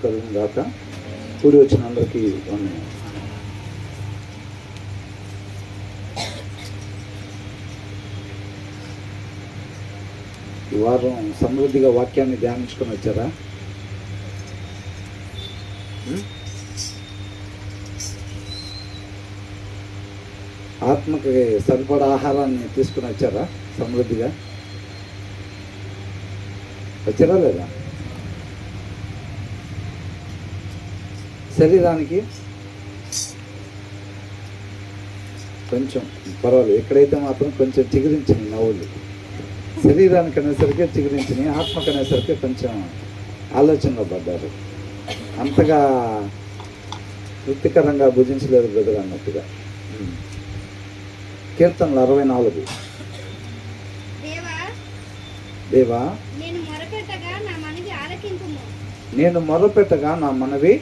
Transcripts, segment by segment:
కలుగును గాక. కూడి వచ్చిన అందరికీ వందనాలు. ఈ వారం సమృద్ధిగా వాక్యాన్ని ధ్యానించుకొని వచ్చారా? ఆత్మకి సరిపడా ఆహారాన్ని తీసుకుని వచ్చారా? సమృద్ధిగా వచ్చారా లేదా? శరీరానికి కొంచెం పర్వాలేదు, ఎక్కడైతే మాత్రం కొంచెం చిగురించినాయి నవ్వులు. శరీరానికి అనేసరికి చిగురించినాయి, ఆత్మకు అనేసరికి కొంచెం ఆలోచనలో పడ్డారు. అంతగా తృప్తికరంగా భుజించలేదు బ్రదర్ అన్నట్టుగా. కీర్తనలు 64. దేవా నేను మొరపెట్టగా నా మనవి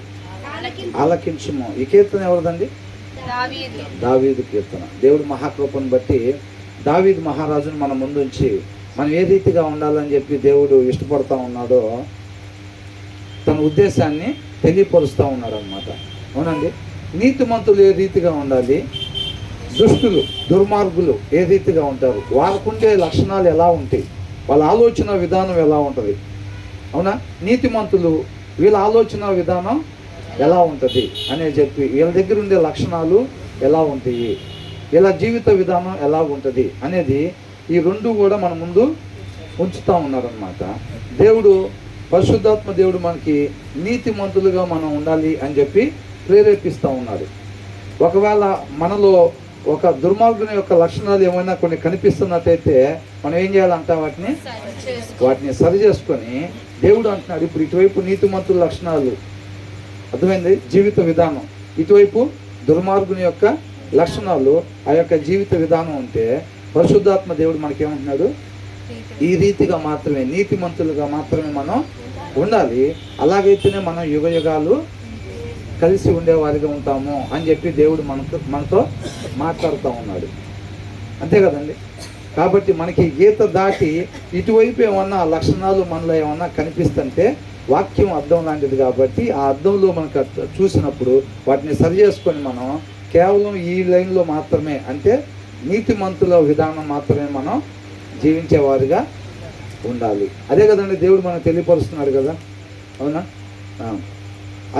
ఆలకించుము. ఈ కీర్తన ఎవరిదండి? దావీదు కీర్తన. దేవుడు మహాకృపను బట్టి దావీదు మహారాజును మన ముందుంచి మనం ఏ రీతిగా ఉండాలని చెప్పి దేవుడు ఇష్టపడుతూ ఉన్నాడో తన ఉద్దేశాన్ని తెలియపరుస్తూ ఉన్నాడు అన్నమాట. అవునండి. నీతిమంతులు ఏ రీతిగా ఉండాలి, దుష్టులు దుర్మార్గులు ఏ రీతిగా ఉంటారు, వారికుండే లక్షణాలు ఎలా ఉంటాయి, వాళ్ళ ఆలోచన విధానం ఎలా ఉంటుంది. అవునా? నీతిమంతులు వీళ్ళ ఆలోచన విధానం ఎలా ఉంటుంది అని చెప్పి, వీళ్ళ దగ్గర ఉండే లక్షణాలు ఎలా ఉంటాయి, వీళ్ళ జీవిత విధానం ఎలా ఉంటుంది అనేది ఈ రెండు కూడా మన ముందు ఉంచుతూ ఉన్నారనమాట. దేవుడు పరిశుద్ధాత్మ దేవుడు మనకి నీతిమంతులుగా మనం ఉండాలి అని చెప్పి ప్రేరేపిస్తూ ఉన్నాడు. ఒకవేళ మనలో ఒక దుర్మార్గుని యొక్క లక్షణాలు ఏమైనా కొన్ని కనిపిస్తున్నట్టయితే మనం ఏం చేయాలంట, వాటిని సరి చేసుకొని దేవుడు అంటున్నాడు ఇప్పుడు ఇటువైపు నీతిమంతుల లక్షణాలు అర్థమైంది, జీవిత విధానం, ఇటువైపు దుర్మార్గుని యొక్క లక్షణాలు, ఆ యొక్క జీవిత విధానం ఉంటే పరిశుద్ధాత్మ దేవుడు మనకేమంటున్నాడు, ఈ రీతిగా మాత్రమే నీతిమంతులుగా మాత్రమే మనం ఉండాలి. అలాగైతేనే మనం యుగ యుగాలు కలిసి ఉండేవారిగా ఉంటాము అని చెప్పి దేవుడు మనతో మాట్లాడుతూ ఉన్నాడు. అంతే కదండి. కాబట్టి మనకి గీత దాటి ఇటువైపు ఏమన్నా లక్షణాలు మనలో ఏమన్నా కనిపిస్తుంటే వాక్యం అద్దం లాంటిది కాబట్టి ఆ అద్దంలో మనకు చూసినప్పుడు వాటిని సరి చేసుకొని మనం కేవలం ఈ లైన్లో మాత్రమే, అంటే నీతిమంతుల విధానం మాత్రమే మనం జీవించేవారిగా ఉండాలి. అదే కదండి దేవుడు మనకు తెలియపరుస్తున్నాడు కదా. అవునా?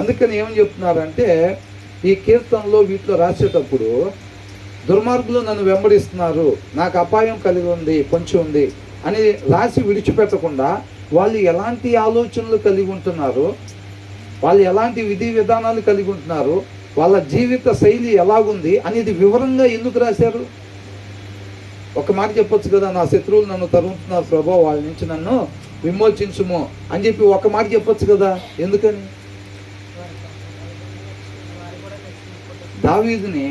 అందుకని ఏమని చెప్తున్నారంటే ఈ కీర్తనలో వీటిలో రాసేటప్పుడు దుర్మార్గులు నన్ను వెంబడిస్తున్నారు, నాకు అపాయం కలిగి ఉంది, కొంచెం ఉంది అని రాసి విడిచిపెట్టకుండా వాళ్ళు ఎలాంటి ఆలోచనలు కలిగి ఉంటున్నారు, వాళ్ళు ఎలాంటి విధి విధానాలు కలిగి ఉంటున్నారు, వాళ్ళ జీవిత శైలి ఎలాగుంది అనేది వివరంగా ఎందుకు రాశారు? ఒక మాట చెప్పొచ్చు కదా, నా శత్రువులు నన్ను తరుముతున్నారు ప్రభు, వాళ్ళ నుంచి నన్ను విమోచించుము అని చెప్పి ఒక మాట చెప్పొచ్చు కదా. ఎందుకని? దావీదుని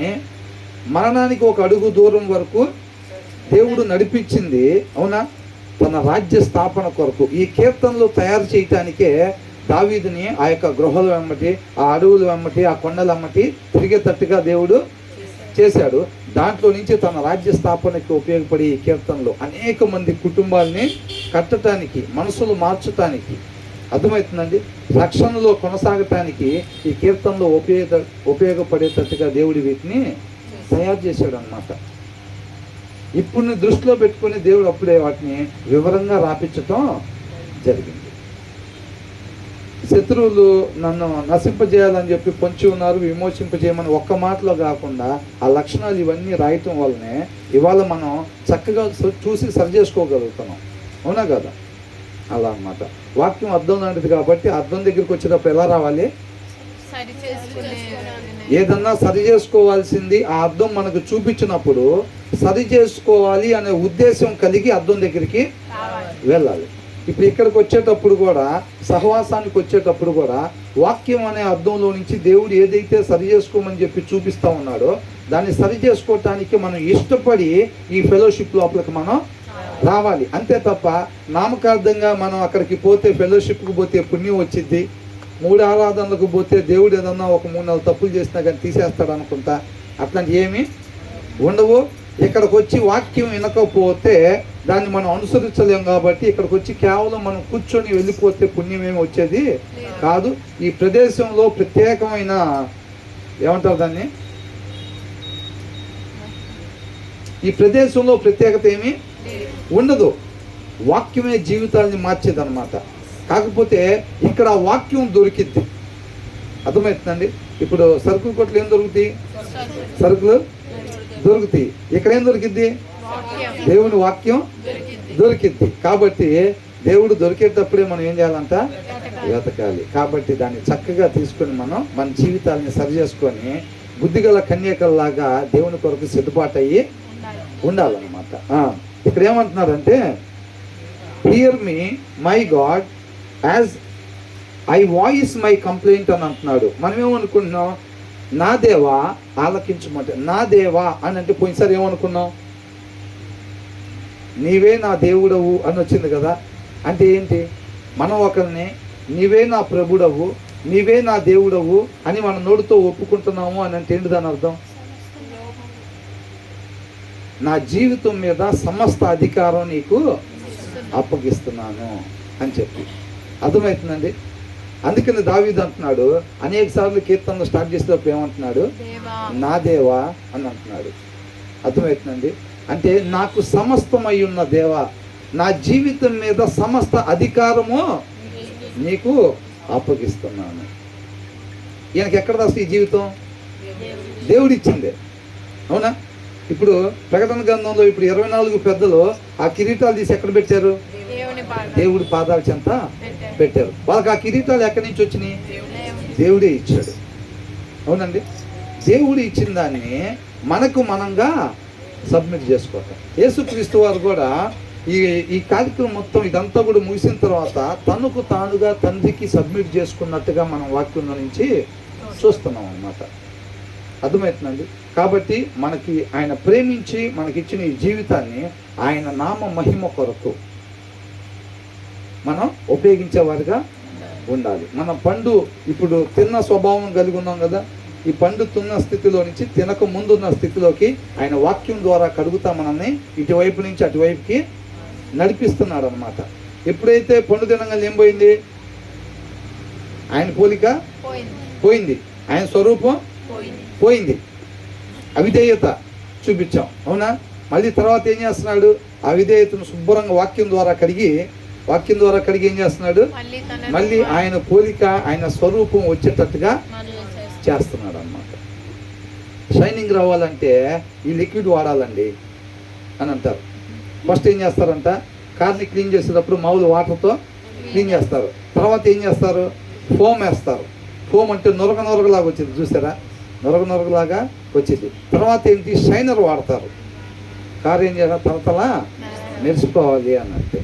మరణానికి ఒక అడుగు దూరం వరకు దేవుడు నడిపించింది. అవునా? తన రాజ్య స్థాపన కొరకు ఈ కీర్తనలు తయారు చేయటానికే దావీదుని ఆ యొక్క గృహల వెమ్మటి, ఆ అడవుల వెమ్మటి, ఆ కొండల వెమ్మటి తిరిగేటట్టుగా దేవుడు చేశాడు. దాంట్లో నుంచి తన రాజ్య స్థాపనకి ఉపయోగపడి ఈ కీర్తనలు అనేక మంది కుటుంబాలని కట్టడానికి, మనసులు మార్చటానికి, అర్థమవుతుందండి, రక్షణలో కొనసాగటానికి ఈ కీర్తనలో ఉపయోగపడేటట్టుగా దేవుడు వీటిని తయారు చేశాడు అన్నమాట. ఇప్పుడు దృష్టిలో పెట్టుకుని దేవుడు అప్పుడే వాటిని వివరంగా రాపించటం జరిగింది. శత్రువులు నన్ను నశింపజేయాలని చెప్పి పొంచి ఉన్నారు, విమోచింపజేయమని ఒక్క మాటలో కాకుండా ఆ లక్షణాలు ఇవన్నీ రాయటం వల్లనే ఇవాళ మనం చక్కగా చూసి సరి చేసుకోగలుగుతున్నాం. అవునా కదా? అలా అన్నమాట. వాక్యం అర్థం లాంటిది కాబట్టి అర్థం దగ్గరికి వచ్చేటప్పుడు ఎలా రావాలి, ఏదన్నా సరి చేసుకోవాల్సింది ఆ అర్థం మనకు చూపించినప్పుడు సరి చేసుకోవాలి అనే ఉద్దేశం కలిగి అర్థం దగ్గరికి వెళ్ళాలి. ఇప్పుడు ఇక్కడికి వచ్చేటప్పుడు కూడా, సహవాసానికి వచ్చేటప్పుడు కూడా వాక్యం అనే అర్థంలో నుంచి దేవుడు ఏదైతే సరి చేసుకోమని చెప్పి చూపిస్తూ ఉన్నాడో దాన్ని సరి చేసుకోవటానికి మనం ఇష్టపడి ఈ ఫెలోషిప్ లోపలికి మనం రావాలి. అంతే తప్ప నామకార్థంగా మనం అక్కడికి పోతే, ఫెలోషిప్కి పోతే పుణ్యం వచ్చింది, 3 ఆరాధనలకు పోతే దేవుడు ఏదన్నా ఒక 3-4 తప్పులు చేసినా కానీ తీసేస్తాడు అనుకుంటా, అట్లాంటి ఏమీ ఉండవు. ఇక్కడికి వచ్చి వాక్యం వినకపోతే దాన్ని మనం అనుసరించలేం కాబట్టి ఇక్కడికి వచ్చి కేవలం మనం కూర్చొని వెళ్ళిపోతే పుణ్యమేమి వచ్చేది కాదు. ఈ ప్రదేశంలో ప్రత్యేకమైన ఏమంటారు దాన్ని, ఈ ప్రదేశంలో ప్రత్యేకత ఏమి ఉండదు. వాక్యమే జీవితాన్ని మార్చేది అనమాట. కాకపోతే ఇక్కడ వాక్యం దొరికిద్ది. అర్థమవుతుందండి? ఇప్పుడు సరుకుల కొట్లు ఏం దొరుకుతాయి? సరుకులు దొరుకుతాయి. ఇక్కడ ఏం దొరికిద్ది? దేవుని వాక్యం దొరికిద్ది. కాబట్టి దేవుడు దొరికేటప్పుడే మనం ఏం చేయాలంట? వెతకాలి. కాబట్టి దాన్ని చక్కగా తీసుకొని మనం మన జీవితాలని సరి చేసుకొని బుద్ధిగల కన్యకల్లాగా దేవుని కొరకు సిద్ధపాటు అయ్యి ఉండాలన్నమాట. ఇక్కడ ఏమంటున్నారంటే, here me my God as I voice my complaint అని అంటున్నాడు. మనం ఏమనుకుంటున్నాం? నా దేవా ఆలకించమంటే, నా దేవా అని అంటే పోయినసారి ఏమనుకున్నాం? నీవే నా దేవుడవు అని వచ్చింది కదా. అంటే ఏంటి? మనం ఒకరిని నీవే నా ప్రభుడవు, నీవే నా దేవుడవు అని మన నోటితో ఒప్పుకుంటున్నాము అని అంటే ఏంటి దాని అర్థం? నా జీవితం మీద సమస్త అధికారం నీకు అప్పగిస్తున్నాను అని చెప్పి. అర్థమవుతుందండి? అందుకని దావీదు అంటున్నాడు, అనేక సార్లు కీర్తనలు స్టార్ట్ చేసేటప్పుడు ఏమంటున్నాడు? నా దేవా అని అంటున్నాడు. అర్థమవుతుందండి? అంటే నాకు సమస్తమై ఉన్న దేవా, నా జీవితం మీద సమస్త అధికారము నీకు అప్పగిస్తున్నాను. ఈయనకి ఎక్కడ రాస్తే ఈ జీవితం? దేవుడిచ్చిందే. అవునా? ఇప్పుడు ప్రకటన గ్రంథంలో ఇప్పుడు 24 పెద్దలు ఆ కిరీటాలు తీసి ఎక్కడ పెట్టారు? దేవుడి పాదాల చెంత పెట్టారు. వాళ్ళకి ఆ కిరీటాలు ఎక్కడి నుంచి వచ్చినాయి? దేవుడే ఇచ్చాడు. అవునండి? దేవుడు ఇచ్చిన దాన్ని మనకు మనంగా సబ్మిట్ చేసుకోవటం. యేసుక్రీస్తు వారు కూడా ఈ కార్యక్రమం మొత్తం ఇదంతా కూడా ముగిసిన తర్వాత తనకు తానుగా తండ్రికి సబ్మిట్ చేసుకున్నట్టుగా మనం వాక్యంలో నుంచి చూస్తున్నాం అన్నమాట. అర్థమవుతుందండి? కాబట్టి మనకి ఆయన ప్రేమించి మనకిచ్చిన ఈ జీవితాన్ని ఆయన నామ మహిమ కొరకు మనం ఉపయోగించేవారుగా ఉండాలి. మన పండు ఇప్పుడు తిన్న స్వభావం కలిగి ఉన్నాం కదా, ఈ పండు తిన్న స్థితిలో నుంచి తినక ముందున్న స్థితిలోకి ఆయన వాక్యం ద్వారా కడుగుతా మనల్ని ఇటువైపు నుంచి అటువైపుకి నడిపిస్తున్నాడు అనమాట. ఎప్పుడైతే పండు తినగానే ఏం పోయింది? ఆయన పోలిక పోయింది, ఆయన స్వరూపం పోయింది, అవిధేయత చూపించాం. అవునా? మళ్ళీ తర్వాత ఏం చేస్తున్నాడు? అవిధేయతను శుభ్రంగా వాక్యం ద్వారా కడిగి ఏం చేస్తున్నాడు? మళ్ళీ ఆయన పోలిక, ఆయన స్వరూపం వచ్చేటట్టుగా చేస్తున్నాడు అన్నమాట. షైనింగ్ రావాలంటే ఈ లిక్విడ్ వాడాలండి అని అంటారు. ఫస్ట్ ఏం చేస్తారంట? కార్ని క్లీన్ చేసేటప్పుడు మామూలు వాటర్తో క్లీన్ చేస్తారు. తర్వాత ఏం చేస్తారు? ఫోమ్ వేస్తారు. ఫోమ్ అంటే నొరగలాగా వచ్చింది, చూసారా? నొరగలాగా వచ్చింది. తర్వాత ఏంటి? షైనర్ వాడతారు. కారు ఏం చేయాలి? తలతలా మెరిసిపోవాలి అన్నట్టు.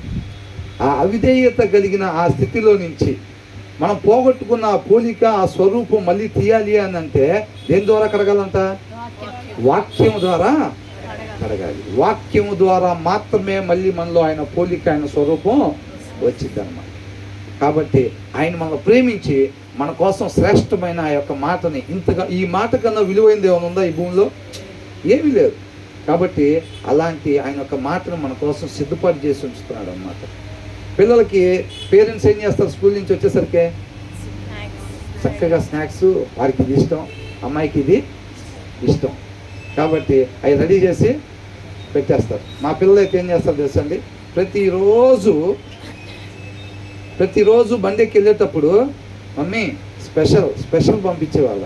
ఆ అవిధేయత కలిగిన ఆ స్థితిలో నుంచి మనం పోగొట్టుకున్న ఆ పోలిక, ఆ స్వరూపం మళ్ళీ తీయాలి అని అంటే దేని ద్వారా కడగాలంట? వాక్యం ద్వారా కడగాలి. వాక్యము ద్వారా మాత్రమే మళ్ళీ మనలో ఆయన పోలిక, ఆయన స్వరూపం వచ్చింది అన్నమాట. కాబట్టి ఆయన మనల్ని ప్రేమించి మన కోసం శ్రేష్టమైన ఆ యొక్క మాటని, ఇంతగా ఈ మాట కన్నా విలువైంది ఏమైనా ఉందా ఈ భూమిలో? ఏమీ లేదు. కాబట్టి అలాంటి ఆయన యొక్క మాటను మన కోసం సిద్ధపాటు చేసి ఉంచుతున్నాడు అన్నమాట. పిల్లలకి పేరెంట్స్ ఏం చేస్తారు? స్కూల్ నుంచి వచ్చేసరికి చక్కగా స్నాక్స్, వారికి ఇది ఇష్టం, అమ్మాయికి ఇది ఇష్టం కాబట్టి అవి రెడీ చేసి పెట్టేస్తారు. మా పిల్లలు అయితే ఏం చేస్తారు తెలుసండి? ప్రతిరోజు బండికి వెళ్ళేటప్పుడు మమ్మీ స్పెషల్ పంపించేవాళ్ళ.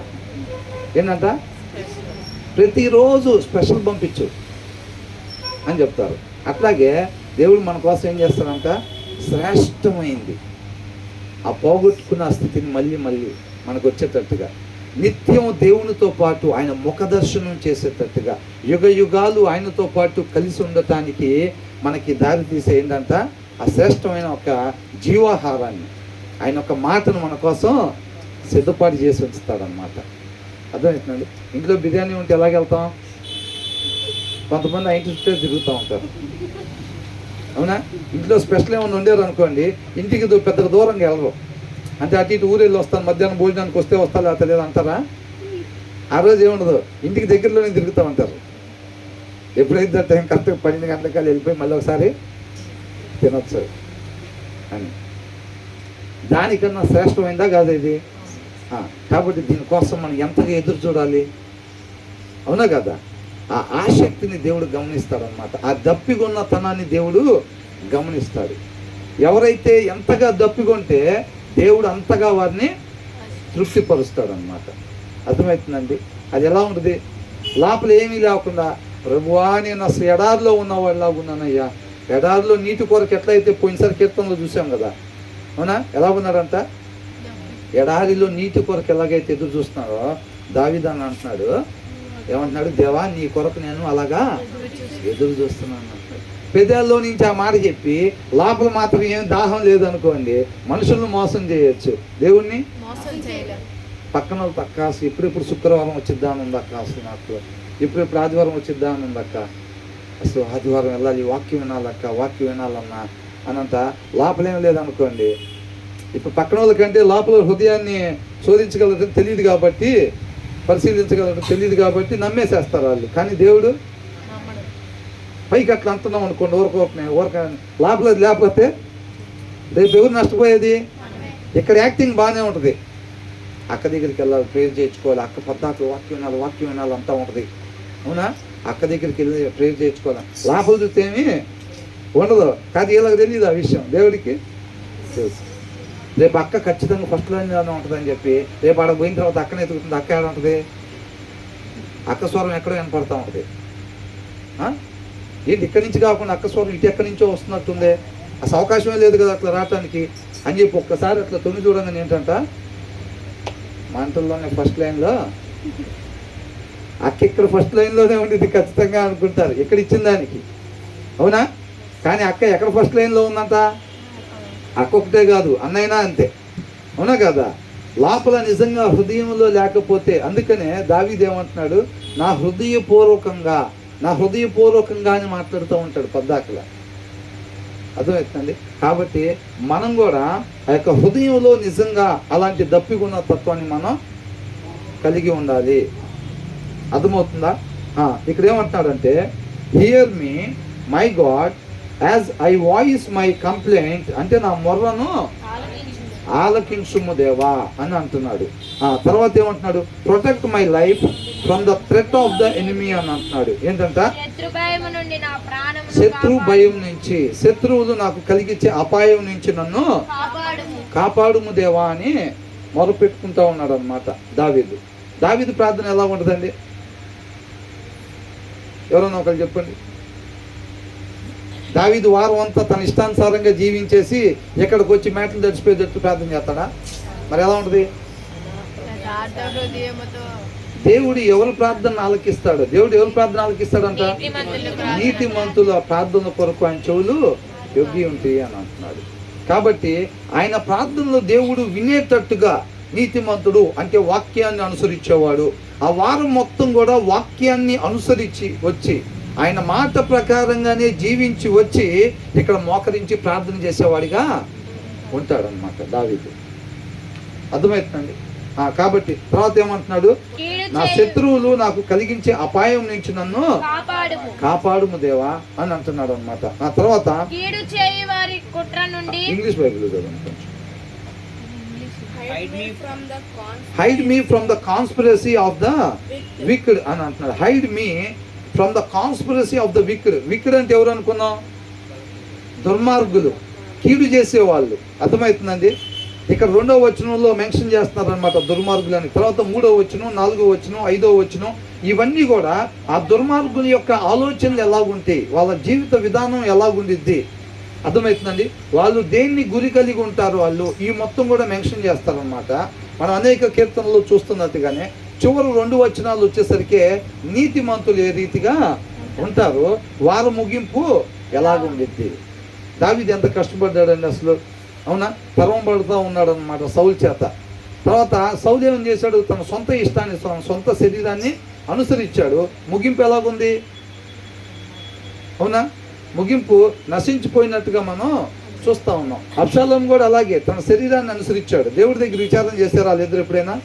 ఏంటంట? ప్రతిరోజు స్పెషల్ పంపించు అని చెప్తారు. అట్లాగే దేవుడు మన కోసం ఏం చేస్తాడంట? శ్రేష్టమైంది ఆ పోగొట్టుకున్న స్థితిని మళ్ళీ మనకు వచ్చేటట్టుగా, నిత్యం దేవునితో పాటు ఆయన ముఖ దర్శనం చేసేటట్టుగా, యుగ యుగాలు ఆయనతో పాటు కలిసి ఉండటానికి మనకి దారి తీసే ఏంటంట? ఆ శ్రేష్టమైన ఒక జీవాహారాన్ని, ఆయన ఒక మాటను మన కోసం సిద్ధపాటు చేసి ఉంచుతాడనమాట. అర్థమవుతుందండి? ఇంట్లో బిర్యానీ ఉంటే ఎలాగెళ్తాం? కొంతమంది ఆ ఇంటి చుట్టూ తిరుగుతూ ఉంటారు. అవునా? ఇంట్లో స్పెషల్ ఏమైనా ఉండేరు అనుకోండి, ఇంటికి పెద్దగా దూరంగా వెళ్ళరు. అంటే అటు ఇటు ఊరెళ్ళి వస్తాను, మధ్యాహ్నం భోజనానికి వస్తే వస్తా లేకపోతే లేదు అంటారా? ఆ రోజు ఏముండదు, ఇంటికి దగ్గరలోనే తిరుగుతూ ఉంటారు. ఎప్పుడైతే టైం కరెక్ట్గా 12 గంటలకి వెళ్ళిపోయి మళ్ళీ ఒకసారి తినొచ్చు అని. దానికన్నా శ్రేష్టమైందా కాదు ఇది? కాబట్టి దీనికోసం మనం ఎంతగా ఎదురు చూడాలి, అవునా కదా? ఆ ఆసక్తిని దేవుడు గమనిస్తాడనమాట. ఆ దప్పిగొన్న తనాన్ని దేవుడు గమనిస్తాడు. ఎవరైతే ఎంతగా దప్పికొంటే దేవుడు అంతగా వారిని తృప్తిపరుస్తాడు అనమాట. అర్థమవుతుందండి? అది ఎలా ఉంటుంది? లోపల ఏమీ లేకుండా, ప్రభువా నేను అసలు ఎడారిలో ఉన్నవాడిలాగా ఉన్నానయ్యా, ఎడారిలో నీటి కొరకు ఎట్లయితే పోయినసారి కీర్తనలో చూసాం కదా, అవునా? ఎలా ఉన్నాడంట? ఎడారిలో నీటి కొరకు ఎలాగైతే ఎదురు చూస్తున్నాడో దావీదు అని అంటున్నాడు. ఏమంటున్నాడు? దేవా నీ కొరకు నేను అలాగా ఎదురు చూస్తున్నాను అంటున్నాడు. పెదాల్లో నుంచి ఆ మాట చెప్పి లోపల మాత్రం ఏం దాహం లేదనుకోండి, మనుషులను మోసం చేయొచ్చు, దేవుణ్ణి పక్కన వాళ్ళతో అక్క అసలు ఇప్పుడిప్పుడు శుక్రవారం వచ్చిద్దామని ఉంది అక్క, అసలు నాకు ఇప్పుడిప్పుడు ఆదివారం వచ్చిద్దామని ఉంది అక్క, అసలు ఆదివారం వెళ్ళాలి, వాక్యం వినాలక్క, వాక్యం వినాలన్నా అనంత లోపలేం లేదనుకోండి. ఇప్పుడు పక్కన వాళ్ళకంటే లోపల హృదయాన్ని శోధించగలటం తెలియదు కాబట్టి, పరిశీలించగలటం తెలియదు కాబట్టి నమ్మేసేస్తారు వాళ్ళు. కానీ దేవుడు పైకి అట్లా అంటున్నాం అనుకోండి, ఊరక లోపల లేకపోతే రేపు ఎవరు నష్టపోయేది? ఇక్కడ యాక్టింగ్ బాగానే ఉంటుంది, అక్క దగ్గరికి వెళ్ళాలి, ప్రేయర్ చేయించుకోవాలి, అక్క పద్దాకు వాక్యం వినాలి అంతా ఉంటుంది, అవునా? అక్క దగ్గరికి వెళ్ళి ప్రేయర్ చేయించుకోవాలి. లోపల చూస్తే ఏమి ఉండదు. కానీ వీళ్ళకి తెలియదు ఆ విషయం, దేవుడికి తెలుసు. రేపు అక్క ఖచ్చితంగా ఫస్ట్ లైన్లోనే ఉంటుందని చెప్పి రేపు ఆడ పోయిన తర్వాత అక్కనే ఎదుగుతుంది. అక్క ఏడ ఉంటుంది? అక్క స్వరం ఎక్కడో వినపడతా ఉంటుంది. ఏంటి ఇక్కడి నుంచి కాకుండా అక్క స్వరం ఇటు ఎక్కడి నుంచో వస్తున్నట్టుంది, అసలు అవకాశమే లేదు కదా అట్లా రావటానికి అని చెప్పి ఒక్కసారి అట్లా తొంగి చూడంగానే ఏంటంట, మంటల్లోనే ఫస్ట్ లైన్లో అక్క ఇక్కడ ఫస్ట్ లైన్లోనే ఉండేది ఖచ్చితంగా అనుకుంటారు ఇక్కడ ఇచ్చిన దానికి, అవునా? కానీ అక్క ఎక్కడ ఫస్ట్ లైన్లో ఉందంట? అక్క ఒకటే కాదు, అన్నైనా అంతే, అవునా కదా? లోపల నిజంగా హృదయంలో లేకపోతే, అందుకనే దావీదు ఏమంటున్నాడు, నా హృదయపూర్వకంగా అని మాట్లాడుతూ ఉంటాడు పద్దాకల. అర్థమవుతుంది? కాబట్టి మనం కూడా ఆ యొక్క హృదయంలో నిజంగా అలాంటి దప్పిగున్న తత్వాన్ని మనం కలిగి ఉండాలి. అర్థమవుతుందా? ఇక్కడ ఏమంటున్నాడంటే, here me my God as I voice my complaint, అంటే నా మొర్రను ఆలకించుము దేవా అని అంటున్నాడు. తర్వాత ఏమంటున్నాడు? Protect my life from the threat of the enemy అని అంటున్నాడు. ఏంటంట? శత్రు భయం నుంచి, శత్రువులు నాకు కలిగించే అపాయం నుంచి నన్ను కాపాడుము దేవా అని మొరపెట్టుకుంటా ఉన్నాడు అనమాట దావీదు ప్రార్థన ఎలా ఉంటుందండి? ఎవరన్నా ఒకరు చెప్పండి. దావీదు వారం అంతా తన ఇష్టానుసారంగా జీవించేసి ఎక్కడికి వచ్చి మేటలు తడిచిపోయేటట్టు ప్రార్థన చేస్తాడా? మరి ఎలా ఉంటుంది? దేవుడు ఎవరు ప్రార్థన ఆలకిస్తాడు? దేవుడు ఎవరు ప్రార్థన ఆలకిస్తాడంట? నీతిమంతుల ప్రార్థన కొరకు ఆయన చెవులు యొగ్గి ఉంటాయి అని అంటున్నాడు. కాబట్టి ఆయన ప్రార్థనలో దేవుడు వినేటట్టుగా, నీతిమంతుడు అంటే వాక్యాన్ని అనుసరించేవాడు, ఆ వారం మొత్తం కూడా వాక్యాన్ని అనుసరించి వచ్చి ఆయన మాట ప్రకారంగానే జీవించి వచ్చి ఇక్కడ మోకరించి ప్రార్థన చేసేవాడిగా ఉంటాడనమాట దావీదు. అర్థమవుతుందండి? కాబట్టి తర్వాత ఏమంటున్నాడు? నా శత్రువులు నాకు కలిగించే అపాయం నుంచి నన్ను కాపాడుము దేవా అని అంటున్నాడు అనమాట. ఆ తర్వాత ఇంగ్లీష్ బైబిల్ చదవండి. Hide me from the conspiracy of the wicked అని అంటున్నాడు. Hide me from the conspiracy of the wicked. Wicked అంటే ఎవరు అనుకున్నాం? దుర్మార్గులు, కీడు చేసేవాళ్ళు. అర్థమవుతుందండి? ఇక్కడ 2వ వచనంలో మెన్షన్ చేస్తున్నారు అనమాట దుర్మార్గులు అని. తర్వాత 3వ వచనం, 4వ వచనం, 5వ వచనం, ఇవన్నీ కూడా ఆ దుర్మార్గుల యొక్క ఆలోచనలు ఎలాగుంటాయి, వాళ్ళ జీవిత విధానం ఎలాగుండిద్ది, అర్థమవుతుందండి? వాళ్ళు దేన్ని గురి కలిగి ఉంటారు, వాళ్ళు ఈ మొత్తం కూడా మెన్షన్ చేస్తారనమాట. మనం అనేక కీర్తనలు చూస్తున్నట్టుగానే చివరి 2 వచనాలు వచ్చేసరికి నీతిమంతులు ఏ రీతిగా ఉంటారు, వారు ముగింపు ఎలాగుండిద్ది. దావీదు ఎంత కష్టపడ్డాడండి అసలు, అవునా? తరమబడుతూ ఉన్నాడు అనమాట సౌలు చేత. తర్వాత సౌలు ఏం చేశాడు? తన సొంత ఇష్టాన్ని, తన సొంత శరీరాన్ని అనుసరించాడు. ముగింపు ఎలాగుంది? అవునా? ముగింపు నశించిపోయినట్టుగా మనం చూస్తూ ఉన్నాం. అబ్షాలోము కూడా అలాగే తన శరీరాన్ని అనుసరించాడు. దేవుడి దగ్గర విచారణ చేశారు వాళ్ళిద్దరు ఎప్పుడైనా?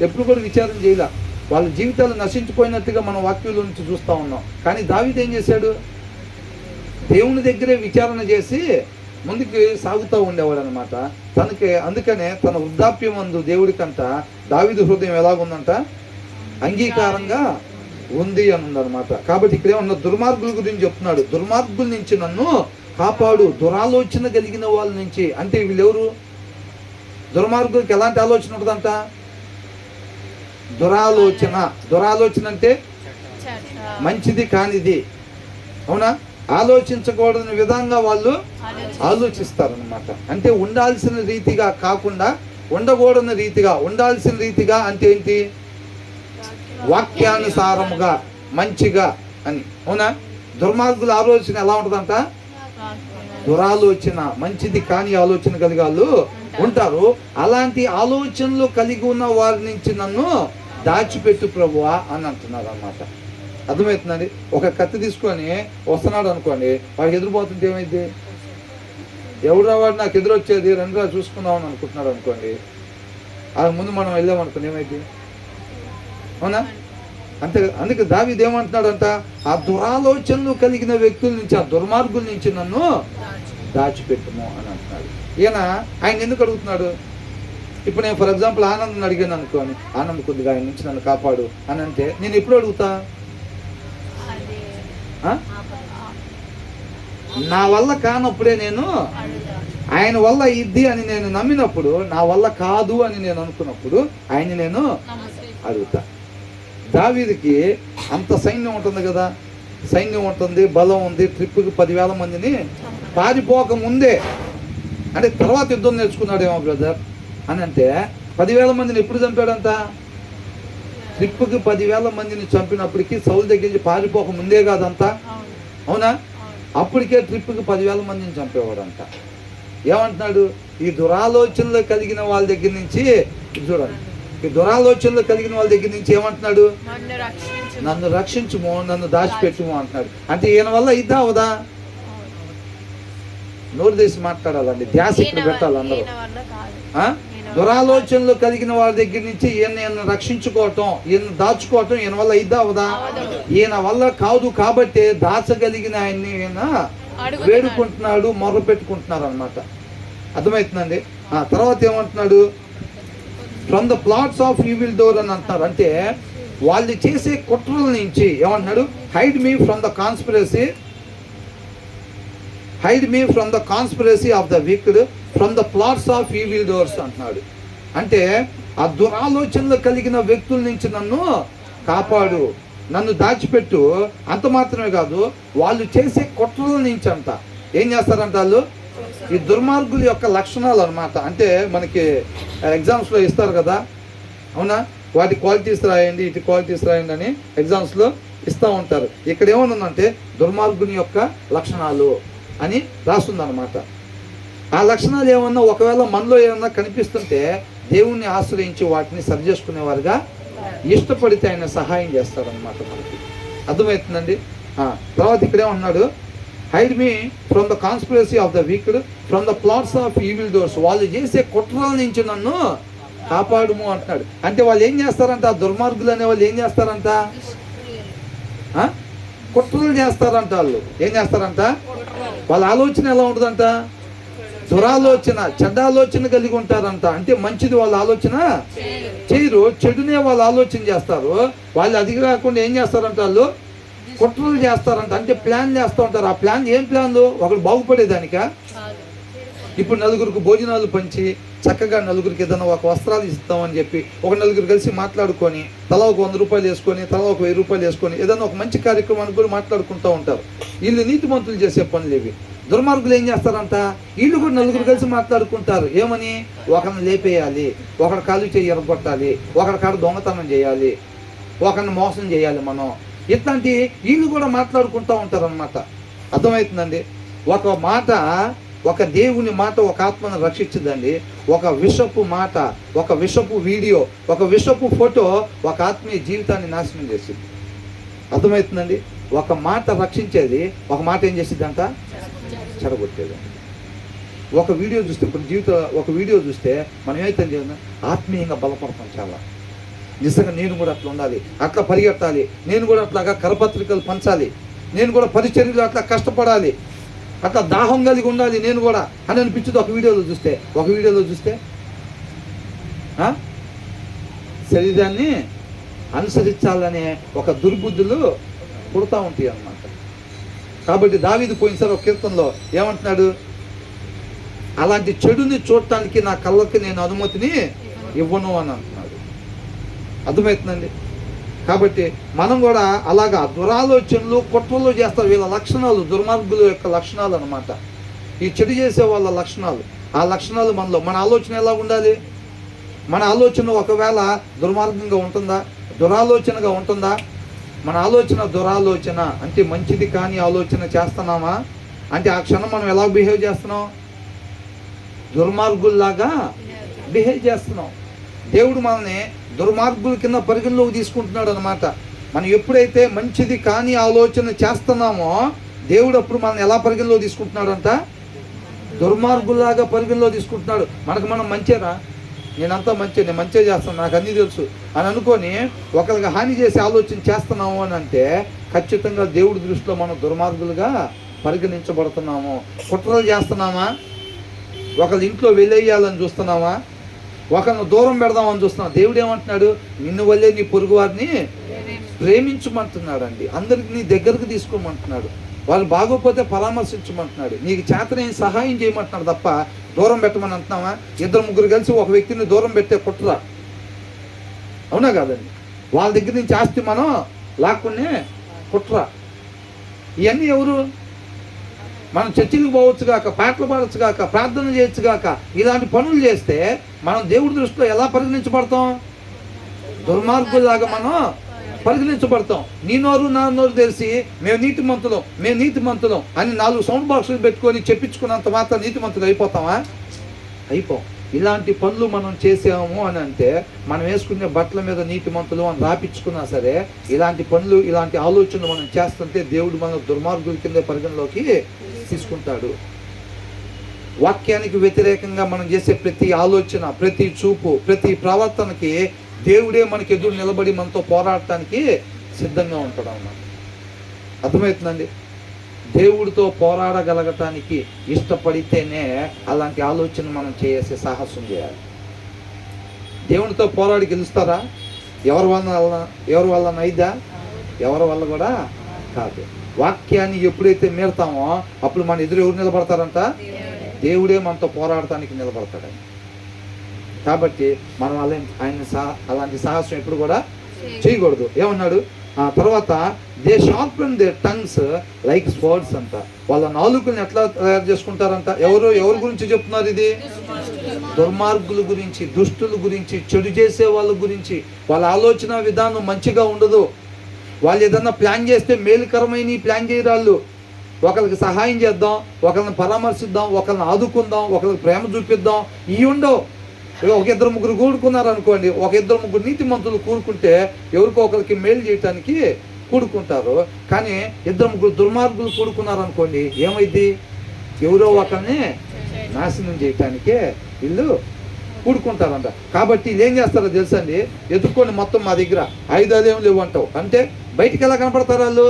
ఎప్పుడు కూడా విచారణ చేయలే. వాళ్ళ జీవితాలు నశించిపోయినట్టుగా మనం వాక్యంలో నుంచి చూస్తూ ఉన్నాం. కానీ దావీదు ఏం చేశాడు? దేవుని దగ్గరే విచారణ చేసి ముందుకు సాగుతూ ఉండేవాడు అనమాట. అందుకనే తన వృద్ధాప్యం అందు దేవుడికంట దావీదు హృదయం ఎలాగుందంట? అంగీకారంగా ఉంది అని ఉందన్నమాట. కాబట్టి ఇక్కడ ఏమన్నా దుర్మార్గుల గురించి చెప్తున్నాడు. దుర్మార్గుల నుంచి నన్ను కాపాడు, దురాలోచన కలిగిన వాళ్ళ నుంచి. అంటే వీళ్ళెవరు? దుర్మార్గులకి ఎలాంటి ఆలోచన ఉంటుందంట? దురాలోచన. దురాలోచన అంటే మంచిది కానిది, అవునా? ఆలోచించకూడని విధంగా వాళ్ళు ఆలోచిస్తారనమాట. అంటే ఉండాల్సిన రీతిగా కాకుండా ఉండకూడని రీతిగా, ఉండాల్సిన రీతిగా అంటే ఏంటి? వాక్యానుసారముగా, మంచిగా అని, అవునా? దుర్మార్గుల ఆలోచన ఎలా ఉంటుందంట? దురాలోచన, మంచిది కాని ఆలోచన కలిగి వాళ్ళు ఉంటారు. అలాంటి ఆలోచనలు కలిగి ఉన్న వారి నుంచి నన్ను దాచిపెట్టు ప్రభువా అని అంటున్నారు అన్నమాట. అర్థమవుతుందండి? ఒక కత్తి తీసుకొని వస్తున్నాడు అనుకోండి, వాడికి ఎదురుపోతుంటే ఏమైంది? ఎవడురా వాడు నాకు ఎదురొచ్చేది, రెండురా చూసుకుందామని అనుకుంటున్నాడు అనుకోండి, అది ముందు మనం వెళ్ళామనుకోండి ఏమైంది? అవునా? అంతే. అందుకే దావీదు ఏమంటున్నాడంట? ఆ దురాలోచనలు కలిగిన వ్యక్తుల నుంచి, ఆ దుర్మార్గుల నుంచి నన్ను దాచిపెట్టుము అని అంటున్నాడు. ఆయన ఎందుకు అడుగుతున్నాడు? ఇప్పుడు నేను ఫర్ ఎగ్జాంపుల్ ఆనంద్ అడిగాను అనుకోని, ఆనంద్ కొద్దిగా ఆయన నుంచి నన్ను కాపాడు అని అంటే నేను ఎప్పుడు అడుగుతా? నా వల్ల కానప్పుడే నేను ఆయన వల్ల ఇద్ది అని నేను నమ్మినప్పుడు, నా వల్ల కాదు అని నేను అనుకున్నప్పుడు ఆయన్ని నేను అడుగుతా. దావీదుకి అంత సైన్యం ఉంటుంది కదా, సైన్యం ఉంటుంది, బలం ఉంది. ట్రిప్కి 10,000 మందిని పారిపోక ముందే, అంటే తర్వాత యుద్ధం నేర్చుకున్నాడేమో బ్రదర్ అని అంటే, 10,000 మందిని ఎప్పుడు చంపాడంట? ట్రిప్కి 10,000 మందిని చంపినప్పటికీ సౌలు దగ్గర నుంచి పారిపోక ముందే కాదంతా, అవునా? అప్పటికే ట్రిప్కి 10,000 మందిని చంపేవాడంట. ఏమంటున్నాడు? ఈ దురాలోచనలు కలిగిన వాళ్ళ దగ్గర నుంచి, చూడండి, ఈ దురాలోచనలు కలిగిన వాళ్ళ దగ్గర నుంచి ఏమంటున్నాడు? నన్ను రక్షించుము, నన్ను దాచిపెట్టుము అంటున్నాడు. అంటే ఈయన వల్ల ఇద్దా అవదా? నోరు తీసి మాట్లాడాలండి, ధ్యాస ఇక్కడ పెట్టాలి అందరూ. దురాలోచనలు కలిగిన వాళ్ళ దగ్గర నుంచి ఈయన రక్షించుకోవటం, ఈయన దాచుకోవటం ఈయన వల్ల ఇద్దా అవదా? ఈయన వల్ల కాదు. కాబట్టి దాచగలిగిన ఆయన్ని ఈయన వేడుకుంటున్నాడు, మొర్ర పెట్టుకుంటున్నారు అనమాట. అర్థమవుతుందండి? తర్వాత ఏమంటున్నాడు? From the plots of evil door అని అంటున్నారు. అంటే వాళ్ళు చేసే కుట్రల నుంచి ఏమంటున్నాడు? Hide me from the conspiracy, hide me from the conspiracy of the wicked, from the plots of evil doors అంటున్నాడు. అంటే ఆ దురాలోచనలు కలిగిన వ్యక్తుల నుంచి నన్ను కాపాడు, నన్ను దాచిపెట్టు. అంత మాత్రమే కాదు, వాళ్ళు చేసే కుట్రల నుంచి అంట. ఏం చేస్తారంట వాళ్ళు? ఈ దుర్మార్గుల యొక్క లక్షణాలు అనమాట. అంటే మనకి ఎగ్జామ్స్లో ఇస్తారు కదా, అవునా? వాటి క్వాలిటీస్ రాయండి, ఇటు క్వాలిటీస్ రాయండి అని ఎగ్జామ్స్లో ఇస్తూ ఉంటారు. ఇక్కడ ఏమనుందంటే దుర్మార్గుని యొక్క లక్షణాలు అని రాస్తుందన్నమాట. ఆ లక్షణాలు ఏమన్నా ఒకవేళ మనలో ఏమన్నా కనిపిస్తుంటే దేవుణ్ణి ఆశ్రయించి వాటిని సరి చేసుకునేవారుగా ఇష్టపడితే ఆయన సహాయం చేస్తారనమాట మనకి. అర్థమవుతుందండి? తర్వాత ఇక్కడే ఉన్నాడు, hide me from the conspiracy of the wicked, from the plots of evil doers. వాళ్ళు చేసే కుట్రల నుంచి నన్ను కాపాడుము అంటున్నాడు. అంటే వాళ్ళు ఏం చేస్తారంట? దుర్మార్గులు అనే వాళ్ళు ఏం చేస్తారంట? కుట్రలు చేస్తారంట. వాళ్ళు ఏం చేస్తారంట? వాళ్ళ ఆలోచన ఎలా ఉంటుందంట? దురాలోచన, చెడ్డ ఆలోచన కలిగి ఉంటారంట. అంటే మంచిది వాళ్ళ ఆలోచన చేయరు, చెడునే వాళ్ళు ఆలోచన చేస్తారు. వాళ్ళు అది కాకుండా ఏం చేస్తారంట? వాళ్ళు కుట్రలు చేస్తారంట. అంటే ప్లాన్ చేస్తూ ఉంటారు. ఆ ప్లాన్ ఏం ప్లాన్లు? ఒకరు బాగుపడేదానికా? ఇప్పుడు నలుగురికి భోజనాలు పంచి చక్కగా నలుగురికి ఏదైనా ఒక వస్త్రాలు ఇస్తామని చెప్పి ఒక నలుగురు కలిసి మాట్లాడుకొని తలా ఒక 100 రూపాయలు వేసుకొని, తలా ఒక 1000 రూపాయలు వేసుకొని ఏదైనా ఒక మంచి కార్యక్రమానికి కూడా మాట్లాడుకుంటూ ఉంటారు. వీళ్ళు నీతిమంతులు చేసే పనులు ఇవి. దుర్మార్గులు ఏం చేస్తారంట? వీళ్ళు కూడా నలుగురు కలిసి మాట్లాడుకుంటారు. ఏమని? ఒకరిని లేపేయాలి, ఒకరి కాలు చేయి ఎరగొట్టాలి, ఒకరి కాడ దొంగతనం చేయాలి, ఒకరిని మోసం చేయాలి మనం. ఇట్లాంటి వీళ్ళు కూడా మాట్లాడుకుంటూ ఉంటారు అన్నమాట. అర్థమవుతుందండి? ఒక మాట, ఒక దేవుని మాట ఒక ఆత్మను రక్షించిందండి. ఒక విషపు మాట, ఒక విషపు వీడియో, ఒక విషపు ఫోటో ఒక ఆత్మీయ జీవితాన్ని నాశనం చేసింది. అర్థమవుతుందండి? ఒక మాట రక్షించేది, ఒక మాట ఏం చేసిద్దంట? చెడగొట్టేది. ఒక వీడియో చూస్తే, ఇప్పుడు ఒక వీడియో చూస్తే మనం ఏమైతే ఆత్మీయంగా బలపడతాం చాలా. నిజంగా నేను కూడా అట్లా ఉండాలి, అట్లా పరిగెత్తాలి, నేను కూడా అట్లాగా కరపత్రికలు పంచాలి, నేను కూడా పరిచర్యలు అట్లా కష్టపడాలి, అట్లా దాహం కలిగి ఉండాలి నేను కూడా అని అనిపించింది ఒక వీడియోలో చూస్తే శరీరాన్ని అనుసరించాలనే ఒక దుర్బుద్ధులు పుడతా ఉంటాయి అన్నమాట. కాబట్టి దావీదు పోయినసారి ఒక కీర్తనలో ఏమంటున్నాడు, అలాంటి చెడుని చూడటానికి నా కళ్ళకి నేను అనుమతిని ఇవ్వను అని అంటున్నాడు. అర్థమవుతుందండి. కాబట్టి మనం కూడా అలాగా దురాలోచనలు కుట్రలు చేస్తారు. వీళ్ళ లక్షణాలు దుర్మార్గుల యొక్క లక్షణాలు అన్నమాట. ఈ చెడు చేసే వాళ్ళ లక్షణాలు, ఆ లక్షణాలు మనలో. మన ఆలోచన ఎలా ఉండాలి? మన ఆలోచన ఒకవేళ దుర్మార్గంగా ఉంటుందా, దురాలోచనగా ఉంటుందా? మన ఆలోచన దురాలోచన అంటే మంచిది కానీ ఆలోచన చేస్తున్నామా అంటే ఆ క్షణం మనం ఎలా బిహేవ్ చేస్తున్నాం? దుర్మార్గుల్లాగా బిహేవ్ చేస్తున్నాం. దేవుడు మనల్ని దుర్మార్గుల కింద పరిగణలోకి తీసుకుంటున్నాడు అనమాట. మనం ఎప్పుడైతే మంచిది కానీ ఆలోచన చేస్తున్నామో దేవుడు అప్పుడు మనల్ని ఎలా పరిగణలో తీసుకుంటున్నాడు అంట? దుర్మార్గుల్లాగా పరిగణలో తీసుకుంటున్నాడు. మనకు మనం మంచేనా, నేనంతా మంచి, నేను మంచిగా చేస్తాను, నాకు అన్నీ తెలుసు అని అనుకొని ఒకరికి హాని చేసి ఆలోచన చేస్తున్నాము అని అంటే ఖచ్చితంగా దేవుడి దృష్టిలో మనం దుర్మార్గులుగా పరిగణించబడుతున్నాము. కుట్రలు చేస్తున్నామా, ఒకరి ఇంట్లో వెళ్ళేయాలని చూస్తున్నామా, ఒకరిని దూరం పెడదామని చూస్తున్నాం. దేవుడు ఏమంటున్నాడు? నిన్ను వల్లే నీ పొరుగు వారిని ప్రేమించమంటున్నాడు అండి. అందరికి నీ దగ్గరకు తీసుకోమంటున్నాడు. వాళ్ళు బాగోపోతే పరామర్శించమంటున్నాడు. నీకు చేతనైన సహాయం చేయమంటున్నాడు తప్ప దూరం పెట్టమని అంటున్నావా? 2-3 కలిసి ఒక వ్యక్తిని దూరం పెట్టే కుట్ర, అవునా కాదండి? వాళ్ళ దగ్గర నుంచి ఆస్తి మనం లాక్కునే కుట్ర. ఇవన్నీ ఎవరు? మనం చర్చిలకు పోవచ్చు కాక, పాటలు పాడచ్చు కాక, ప్రార్థన చేయొచ్చు కాక, ఇలాంటి పనులు చేస్తే మనం దేవుడి దృష్టిలో ఎలా పరిగణించబడతాం? దుర్మార్గుల్లాగా మనం పరిగణించబడతాం. నీ నోరు నా నోరు తెలిసి మేము నీతిమంతులం అని 4 సౌండ్ బాక్సులు పెట్టుకొని చెప్పించుకున్నంత మాత్రం నీతిమంతులు అయిపోతామా? అయిపోం. ఇలాంటి పనులు మనం చేసాము అని అంటే మనం వేసుకునే బట్టల మీద నీతిమంతులు అని రాపించుకున్నా సరే ఇలాంటి పనులు, ఇలాంటి ఆలోచనలు మనం చేస్తుంటే దేవుడు మన దుర్మార్గుల కింద పరిగణలోకి తీసుకుంటాడు. వాక్యానికి వ్యతిరేకంగా మనం చేసే ప్రతి ఆలోచన, ప్రతి చూపు, ప్రతి ప్రవర్తనకి దేవుడే మనకి ఎదురు నిలబడి మనతో పోరాడటానికి సిద్ధంగా ఉంటాడు అన్నమాట. అర్థమవుతుందండి? దేవుడితో పోరాడగలగటానికి ఇష్టపడితేనే అలాంటి ఆలోచన మనం చేసే సాహసం చేయాలి. దేవునితో పోరాడి గెలుస్తారా? ఎవరి వల్ల అయిద్దా? ఎవరి వల్ల కూడా కాదు. వాక్యాన్ని ఎప్పుడైతే మీరుతామో అప్పుడు మన ఎదురు ఎవరు నిలబడతారంట? దేవుడే మనతో పోరాడటానికి నిలబడతాడని. కాబట్టి మనం అలాంటి సాహసం ఎప్పుడు కూడా చేయకూడదు. ఏమన్నాడు తర్వాత? They sharpen their tongues like swords అంట. వాళ్ళ నాలుకల్ని ఎట్లా తయారు చేసుకుంటారంట? ఎవరి గురించి చెప్తున్నారు ఇది? దుర్మార్గుల గురించి, దుష్టుల గురించి, చెడు చేసే వాళ్ళ గురించి. వాళ్ళ ఆలోచన విధానం మంచిగా ఉండదు. వాళ్ళు ఏదన్నా ప్లాన్ చేస్తే మేలుకరమైన ప్లాన్ చేయరాళ్ళు. ఒకరికి సహాయం చేద్దాం, ఒకరిని పరామర్శిద్దాం, ఒకరిని ఆదుకుందాం, ఒకరికి ప్రేమ చూపిద్దాం, ఇవి ఉండవు. 1-2-3 కూడుకున్నారు అనుకోండి, 1-2-3 నీతిమంతులు కూడుకుంటే ఎవరికో ఒకరికి మేలు చేయటానికి కూడుకుంటారు. కానీ 2-3 దుర్మార్గులు కూడుకున్నారు అనుకోండి, ఏమైంది? ఎవరో ఒకరిని నాశనం చేయటానికే వీళ్ళు కూడుకుంటారంట. కాబట్టి వీళ్ళు ఏం చేస్తారో తెలుసండి? ఎదుర్కొని మొత్తం మా దగ్గర ఆయుధాలు ఏమి లేవు అంటావు అంటే బయటికి ఎలా కనపడతారు? వాళ్ళు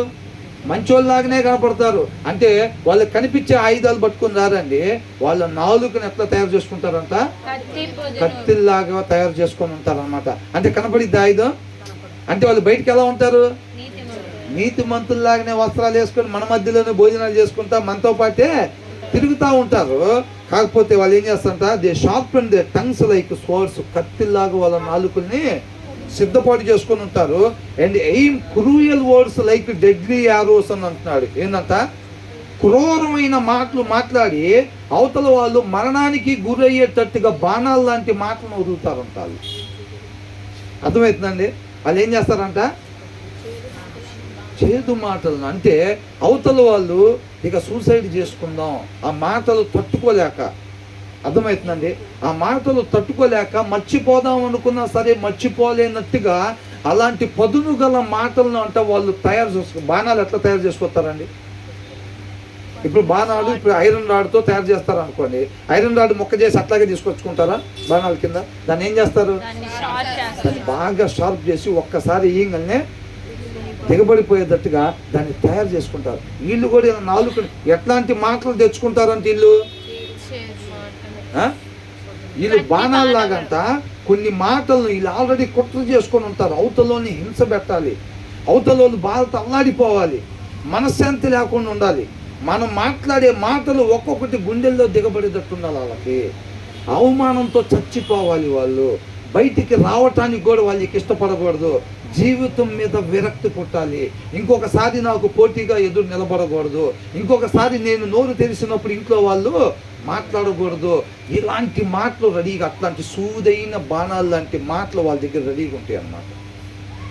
మంచోళ్ళలాగానే కనపడతారు. అంటే వాళ్ళకి కనిపించే ఆయుధాలు పట్టుకుని రారండి. వాళ్ళ నాలుకను ఎట్లా తయారు చేసుకుంటారంట? కత్తిల్లాగా తయారు చేసుకొని ఉంటారనమాట. అంటే కనపడిద్ది ఆయుధం అంటే వాళ్ళు బయటికి ఎలా ఉంటారు? నీతిమంతుల్లాగానే వస్త్రాలు వేసుకొని మన మధ్యలోనే భోజనాలు చేసుకుంటా మనతో పాటే తిరుగుతూ ఉంటారు. కాకపోతే వాళ్ళు ఏం చేస్తారంట? They sharpen their tongues like swords. కత్తిల్లాగా వాళ్ళ నాలుకల్ని సిద్ధపాటు చేసుకొని ఉంటారు. And aim cruel words like deadly arrows అని అంటున్నాడు. ఏంటంట? క్రూరమైన మాటలు మాట్లాడి అవతల వాళ్ళు మరణానికి గురయ్యేటట్టుగా బాణాలు లాంటి మాటలను వదులుతారంట. అర్థమవుతుందండి? వాళ్ళు ఏం చేస్తారంట? చేదు మాటలను. అంటే అవతల వాళ్ళు ఇక సూసైడ్ చేసుకుందాం ఆ మాటలు తట్టుకోలేక, అర్థమవుతుందండి, ఆ మాటలు తట్టుకోలేక మర్చిపోదాం అనుకున్నా సరే మర్చిపోలేనట్టుగా అలాంటి పదును గల మాటలను అంటే వాళ్ళు తయారు చేసుకో. బాణాలు ఎట్లా తయారు చేసుకొస్తారండి? ఇప్పుడు బాణాలు ఇప్పుడు ఐరన్ రాడ్తో తయారు చేస్తారు అనుకోండి, ఐరన్ రాడ్ మొక్క చేసి అట్లాగే తీసుకొచ్చుకుంటారా బాణాల కింద? దాన్ని ఏం చేస్తారు? దాన్ని బాగా షార్ప్ చేసి ఒక్కసారి ఈయంగానే దిగబడిపోయేటట్టుగా దాన్ని తయారు చేసుకుంటారు. వీళ్ళు కూడా ఇలా నాలుగు ఎట్లాంటి మాటలు తెచ్చుకుంటారంటే వీళ్ళు బాణాలలాగంట కొన్ని మాటలను వీళ్ళు ఆల్రెడీ కుట్ర చేసుకొని ఉంటారు. అవతలోని హింస పెట్టాలి, అవతలోని బాధతో అల్లాడిపోవాలి, మనశ్శాంతి లేకుండా ఉండాలి. మనం మాట్లాడే మాటలు ఒక్కొక్కటి గుండెల్లో దిగబడేటట్టు ఉండాలి. వాళ్ళకి అవమానంతో చచ్చిపోవాలి, వాళ్ళు బయటికి రావటానికి కూడా వాళ్ళకి ఇష్టపడకూడదు, జీవితం మీద విరక్తి పుట్టాలి, ఇంకొకసారి నాకు పోటీగా ఎదురు నిలబడకూడదు, ఇంకొకసారి నేను నోరు తెరిచినప్పుడు ఇంట్లో వాళ్ళు మాట్లాడకూడదు. ఇలాంటి మాటలు రెడీగా, అట్లాంటి సూదైన బాణాలు లాంటి మాటలు వాళ్ళ దగ్గర రెడీగా ఉంటాయి అన్నమాట.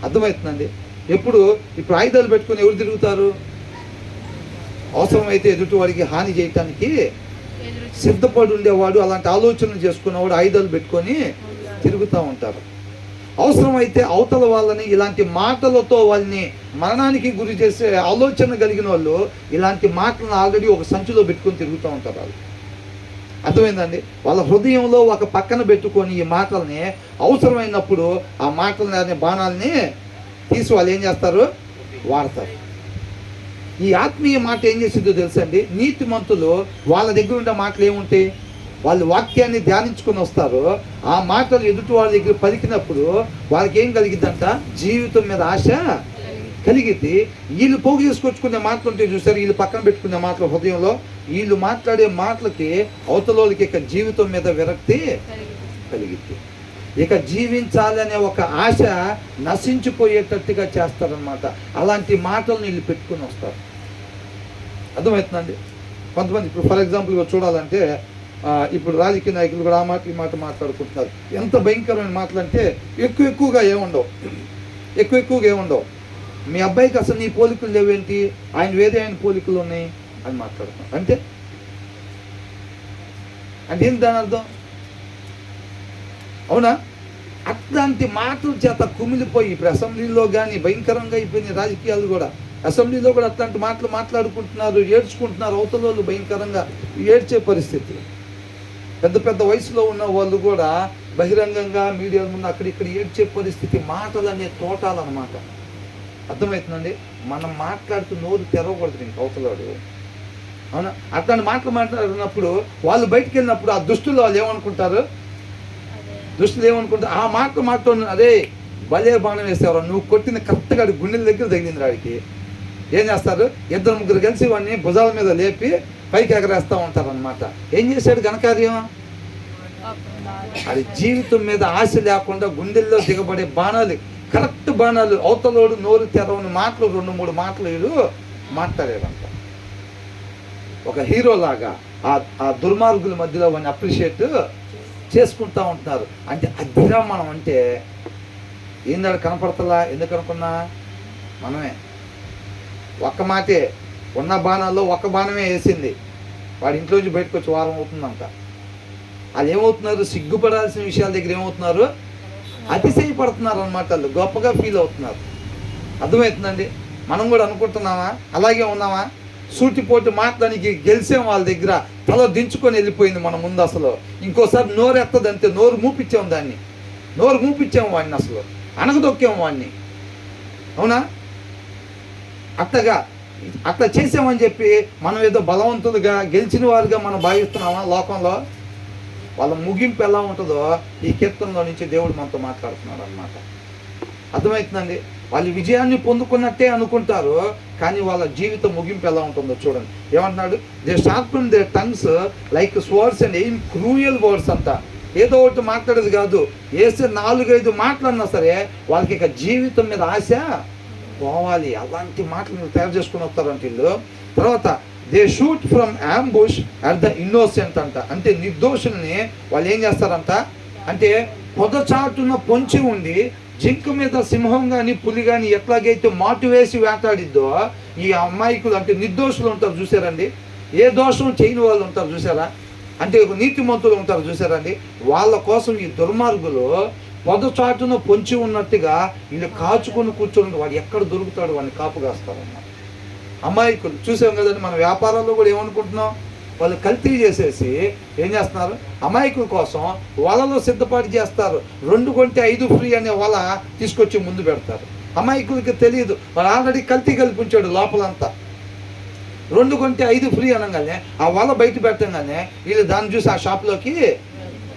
అర్థమవుతుందండి? ఇప్పుడు ఆయుధాలు పెట్టుకొని ఎవరు తిరుగుతారు? అవసరమైతే ఎదుటి వాడికి హాని చేయటానికి సిద్ధపడి ఉండేవాడు, అలాంటి ఆలోచనలు చేసుకున్నవాడు ఆయుధాలు పెట్టుకొని తిరుగుతూ ఉంటారు. అవసరమైతే అవతల వాళ్ళని ఇలాంటి మాటలతో వాళ్ళని మరణానికి గురి చేసే ఆలోచన కలిగిన వాళ్ళు ఇలాంటి మాటలను ఆల్రెడీ ఒక సంచిలో పెట్టుకొని తిరుగుతూ ఉంటారు. వాళ్ళు అర్థమైందండి? వాళ్ళ హృదయంలో ఒక పక్కన పెట్టుకొని ఈ మాటల్ని అవసరమైనప్పుడు ఆ మాటలని అనే బాణాలని తీసి వాళ్ళు ఏం చేస్తారు? వాడతారు. ఈ ఆత్మీయ మాట ఏం చేసిందో తెలుసండి? నీతిమంతులు వాళ్ళ దగ్గర ఉండే మాటలు ఏముంటాయి? వాళ్ళు వాక్యాన్ని ధ్యానించుకొని వస్తారు. ఆ మాటలు ఎదుటి వాళ్ళ దగ్గర పలికినప్పుడు వాళ్ళకి ఏం కలిగిద్దంట? జీవితం మీద ఆశ కలిగిద్ది. వీళ్ళు పోగు చేసుకొచ్చుకునే మాటలు ఉంటాయి చూసారు, వీళ్ళు పక్కన పెట్టుకునే మాటలు హృదయంలో, వీళ్ళు మాట్లాడే మాటలకి అవతలోళ్ళకి ఇక జీవితం మీద విరక్తి కలిగిద్ది. ఇక జీవించాలనే ఒక ఆశ నశించిపోయేటట్టుగా చేస్తారనమాట. అలాంటి మాటలను వీళ్ళు పెట్టుకుని వస్తారు. అర్థమవుతుందండి? కొంతమంది ఇప్పుడు ఫర్ ఎగ్జాంపుల్గా చూడాలంటే ఇప్పుడు రాజకీయ నాయకులు కూడా ఆ మాట ఈ మాట మాట్లాడుకుంటున్నారు. ఎంత భయంకరమైన మాటలు అంటే ఎక్కువగా ఏముండవు. మీ అబ్బాయికి అసలు నీ పోలికలు లేవేంటి, ఆయన వేరే ఆయన పోలికలు ఉన్నాయి అని మాట్లాడుతున్నారు. అంటే ఏంటి దాని అర్థం? అవునా? అట్లాంటి మాటల చేత కుమిలిపోయి ఇప్పుడు అసెంబ్లీలో కానీ భయంకరంగా అయిపోయినాయి రాజకీయాలు కూడా. అసెంబ్లీలో కూడా అట్లాంటి మాటలు మాట్లాడుకుంటున్నారు, ఏడ్చుకుంటున్నారు. అవతల వాళ్ళు భయంకరంగా ఏడ్చే పరిస్థితి. పెద్ద పెద్ద వయసులో ఉన్న వాళ్ళు కూడా బహిరంగంగా మీడియా ముందు అక్కడిక్కడ ఏడ్చే పరిస్థితి. మాటలు అనే తోటాలన్నమాట. అర్థమవుతుందండి? మనం మాట్లాడుతూ నోరు తెరవకూడదు ఇంక అవతలాడు. అవునా? అట్లాంటి మాటలు మాట్లాడినప్పుడు వాళ్ళు బయటికి వెళ్ళినప్పుడు ఆ దుస్తులు వాళ్ళు ఏమనుకుంటారు? ఆ మాటలు మాట్లాడు, అదే భలే బాణం వేసేవారు, నువ్వు కొట్టిన కరెక్ట్గా గుండెల దగ్గర తగిలింది వాడికి. ఏం చేస్తారు? 2-3 కలిసి వాడిని భుజాల మీద లేపి పైకి ఎగరేస్తూ ఉంటారు అనమాట. ఏం చేశాడు ఘనకార్యం? అది జీవితం మీద ఆశ లేకుండా గుండెల్లో దిగబడే బాణాలు, కరెక్ట్ బాణాలు. అవతలోడు నోరు తెరవని మాటలు 2-3 మాటలు వీడు మాట్లాడారంట. ఒక హీరో లాగా ఆ దుర్మార్గుల మధ్యలో వాడిని అప్రిషియేట్ చేసుకుంటూ ఉంటున్నారు. అంటే అదిరా మనం అంటే ఏందాడు కనపడతలా? ఎందుకు అనుకున్నా? మనమే ఒక్క మాటే ఉన్న బాణాల్లో ఒక్క బాణమే వేసింది. వాడి ఇంట్లోంచి బయటకు వచ్చి వారం అవుతుందంట. వాళ్ళు ఏమవుతున్నారు? సిగ్గుపడాల్సిన విషయాల దగ్గర ఏమవుతున్నారు? అతిశయపడుతున్నారు అనమాట. వాళ్ళు గొప్పగా ఫీల్ అవుతున్నారు. అర్థమవుతుందండి? మనం కూడా అనుకుంటున్నామా? అలాగే ఉన్నామా? సూటిపోటు మాట్లాడానికి గెలిచాం వాళ్ళ దగ్గర, తల దించుకొని వెళ్ళిపోయింది మన ముందు. అసలు ఇంకోసారి నోరు ఎత్తదంతే, నోరు మూపించాం దాన్ని, నోరు మూపించాము వాడిని, అసలు అనగదొక్కాము వాడిని. అవునా? అట్లా చేసామని చెప్పి మనం ఏదో బలవంతులుగా గెలిచిన వారుగా మనం భావిస్తున్నామా? లోకంలో వాళ్ళ ముగింపు ఎలా ఉంటుందో ఈ కీర్తనలో నుంచి దేవుడు మనతో మాట్లాడుతున్నాడు అన్నమాట. అర్థమవుతుందండి? వాళ్ళు విజయాన్ని పొందుకున్నట్టే అనుకుంటారు, కానీ వాళ్ళ జీవితం ముగింపు ఎలా ఉంటుందో చూడండి. ఏమంటున్నాడు? They sharpen their tongues like swords and aim cruel words అంట. ఏదో ఒకటి మాట్లాడేది కాదు, వేస్తే 4-5 మాటలన్నా సరే వాళ్ళకి ఇక జీవితం మీద ఆశ పోవాలి. అలాంటి మాటలు తయారు చేసుకుని వస్తారంట వీళ్ళు. తర్వాత they shoot from ambush at the innocent అంట. అంటే నిర్దోషుల్ని వాళ్ళు ఏం చేస్తారంట అంటే పొదచాటున పొంచి ఉండి జింక మీద సింహం కానీ పులి కానీ ఎట్లాగైతే మాటు వేసి వేటాడిద్దో ఈ అమాయకులు అంటే నిర్దోషులు ఉంటారు చూసారండి, ఏ దోషం చేయని వాళ్ళు ఉంటారు చూసారా, అంటే నీతిమంతులు ఉంటారు చూసారండి, వాళ్ళ కోసం ఈ దుర్మార్గులు పొదచాటున పొంచి ఉన్నట్టుగా వీళ్ళు కాచుకొని కూర్చొని వాడు ఎక్కడ దొరుకుతాడు వాడిని కాపు కాస్తారన్నమాట. అమాయకులు చూసాం కదండి. మన వ్యాపారాల్లో కూడా ఏమనుకుంటున్నాం, వాళ్ళు కల్తీ చేసేసి ఏం చేస్తున్నారు, అమాయకుల కోసం వలలో సిద్ధపాటు చేస్తారు. 2 కొంటే 5 ఫ్రీ అనే వల తీసుకొచ్చి ముందు పెడతారు. అమాయకులకి తెలియదు, వాళ్ళు ఆల్రెడీ కల్తీ కలిపి ఉంచాడు లోపలంతా. 2 కొంటే 5 ఫ్రీ అనగానే ఆ వల బయట పెట్టగానే వీళ్ళు దాన్ని చూసి ఆ షాప్లోకి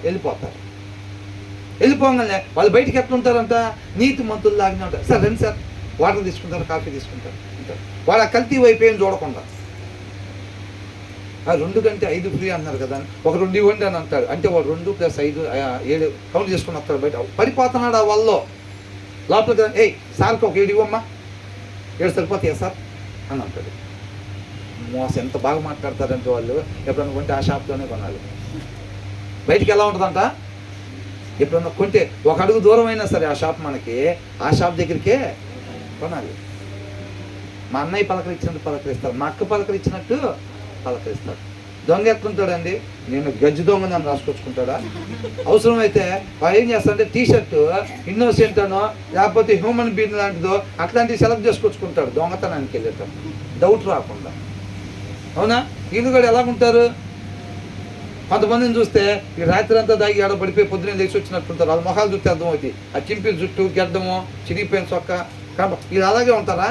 వెళ్ళిపోతారు. వెళ్ళిపోగానే వాళ్ళు బయటికి ఎట్లుంటారంట, నీతి మంతులు లాగానే ఉంటారు. సార్ రండి సార్, వాటర్ తీసుకుంటారు, కాఫీ తీసుకుంటారు అంటారు. వాళ్ళు ఆ కల్తీ వైపు ఏం చూడకుండా 2 కంటే 5 ఫ్రీ అన్నారు కదా, ఒక 2 ఇవ్వండి అని అంటాడు. అంటే వాడు 2 + 5 7 కౌంట్ చేసుకుని వస్తాడు. బయట పడిపోతున్నాడు ఆ వల్ల లోపలికి. సార్కి ఒక 7 ఇవ్వమ్మా, 7 సరిపోతాయా సార్ అని అంటాడు. మోసం ఎంత బాగా మాట్లాడతారంటే వాళ్ళు. ఎప్పుడన్నా కొంటే ఆ షాప్లోనే కొనాలి. బయటికి ఎలా ఉంటుందంట, ఎప్పుడన్నా కొంటే 1 అడుగు దూరం అయినా సరే ఆ షాప్ మనకి, ఆ షాప్ దగ్గరికే కొనాలి. మా అన్నయ్య పలకరించినట్టు పలకరిస్తారు, మా అక్క పలకరించినట్టు పలకరిస్తాడు. దొంగ ఎట్లుంటాడండి, నేను గజ్జి దొంగ నన్ను రాసుకొచ్చుకుంటాడా? అవసరమైతే వాడు ఏం చేస్తాడంటే టీషర్టు ఇన్నోసెంట్ అనో లేకపోతే హ్యూమన్ బీయింగ్ లాంటిదో అట్లాంటివి సెలెక్ట్ చేసుకొచ్చుకుంటాడు దొంగతనానికి వెళ్ళేటప్పుడు, డౌట్ రాకుండా. అవునా? వీళ్ళు కూడా ఎలాగుంటారు, కొంతమందిని చూస్తే ఈ రాత్రి అంతా దాగి ఆడ పడిపోయి పొద్దున్నే లేచి వచ్చినట్టుంటారు. వాళ్ళ మొహాలు చూస్తే అర్థమవుతుంది. ఆ చింపిన జుట్టు, గెడ్డము, చిరిగిపోయిన చొక్క, వీళ్ళు అలాగే ఉంటారా?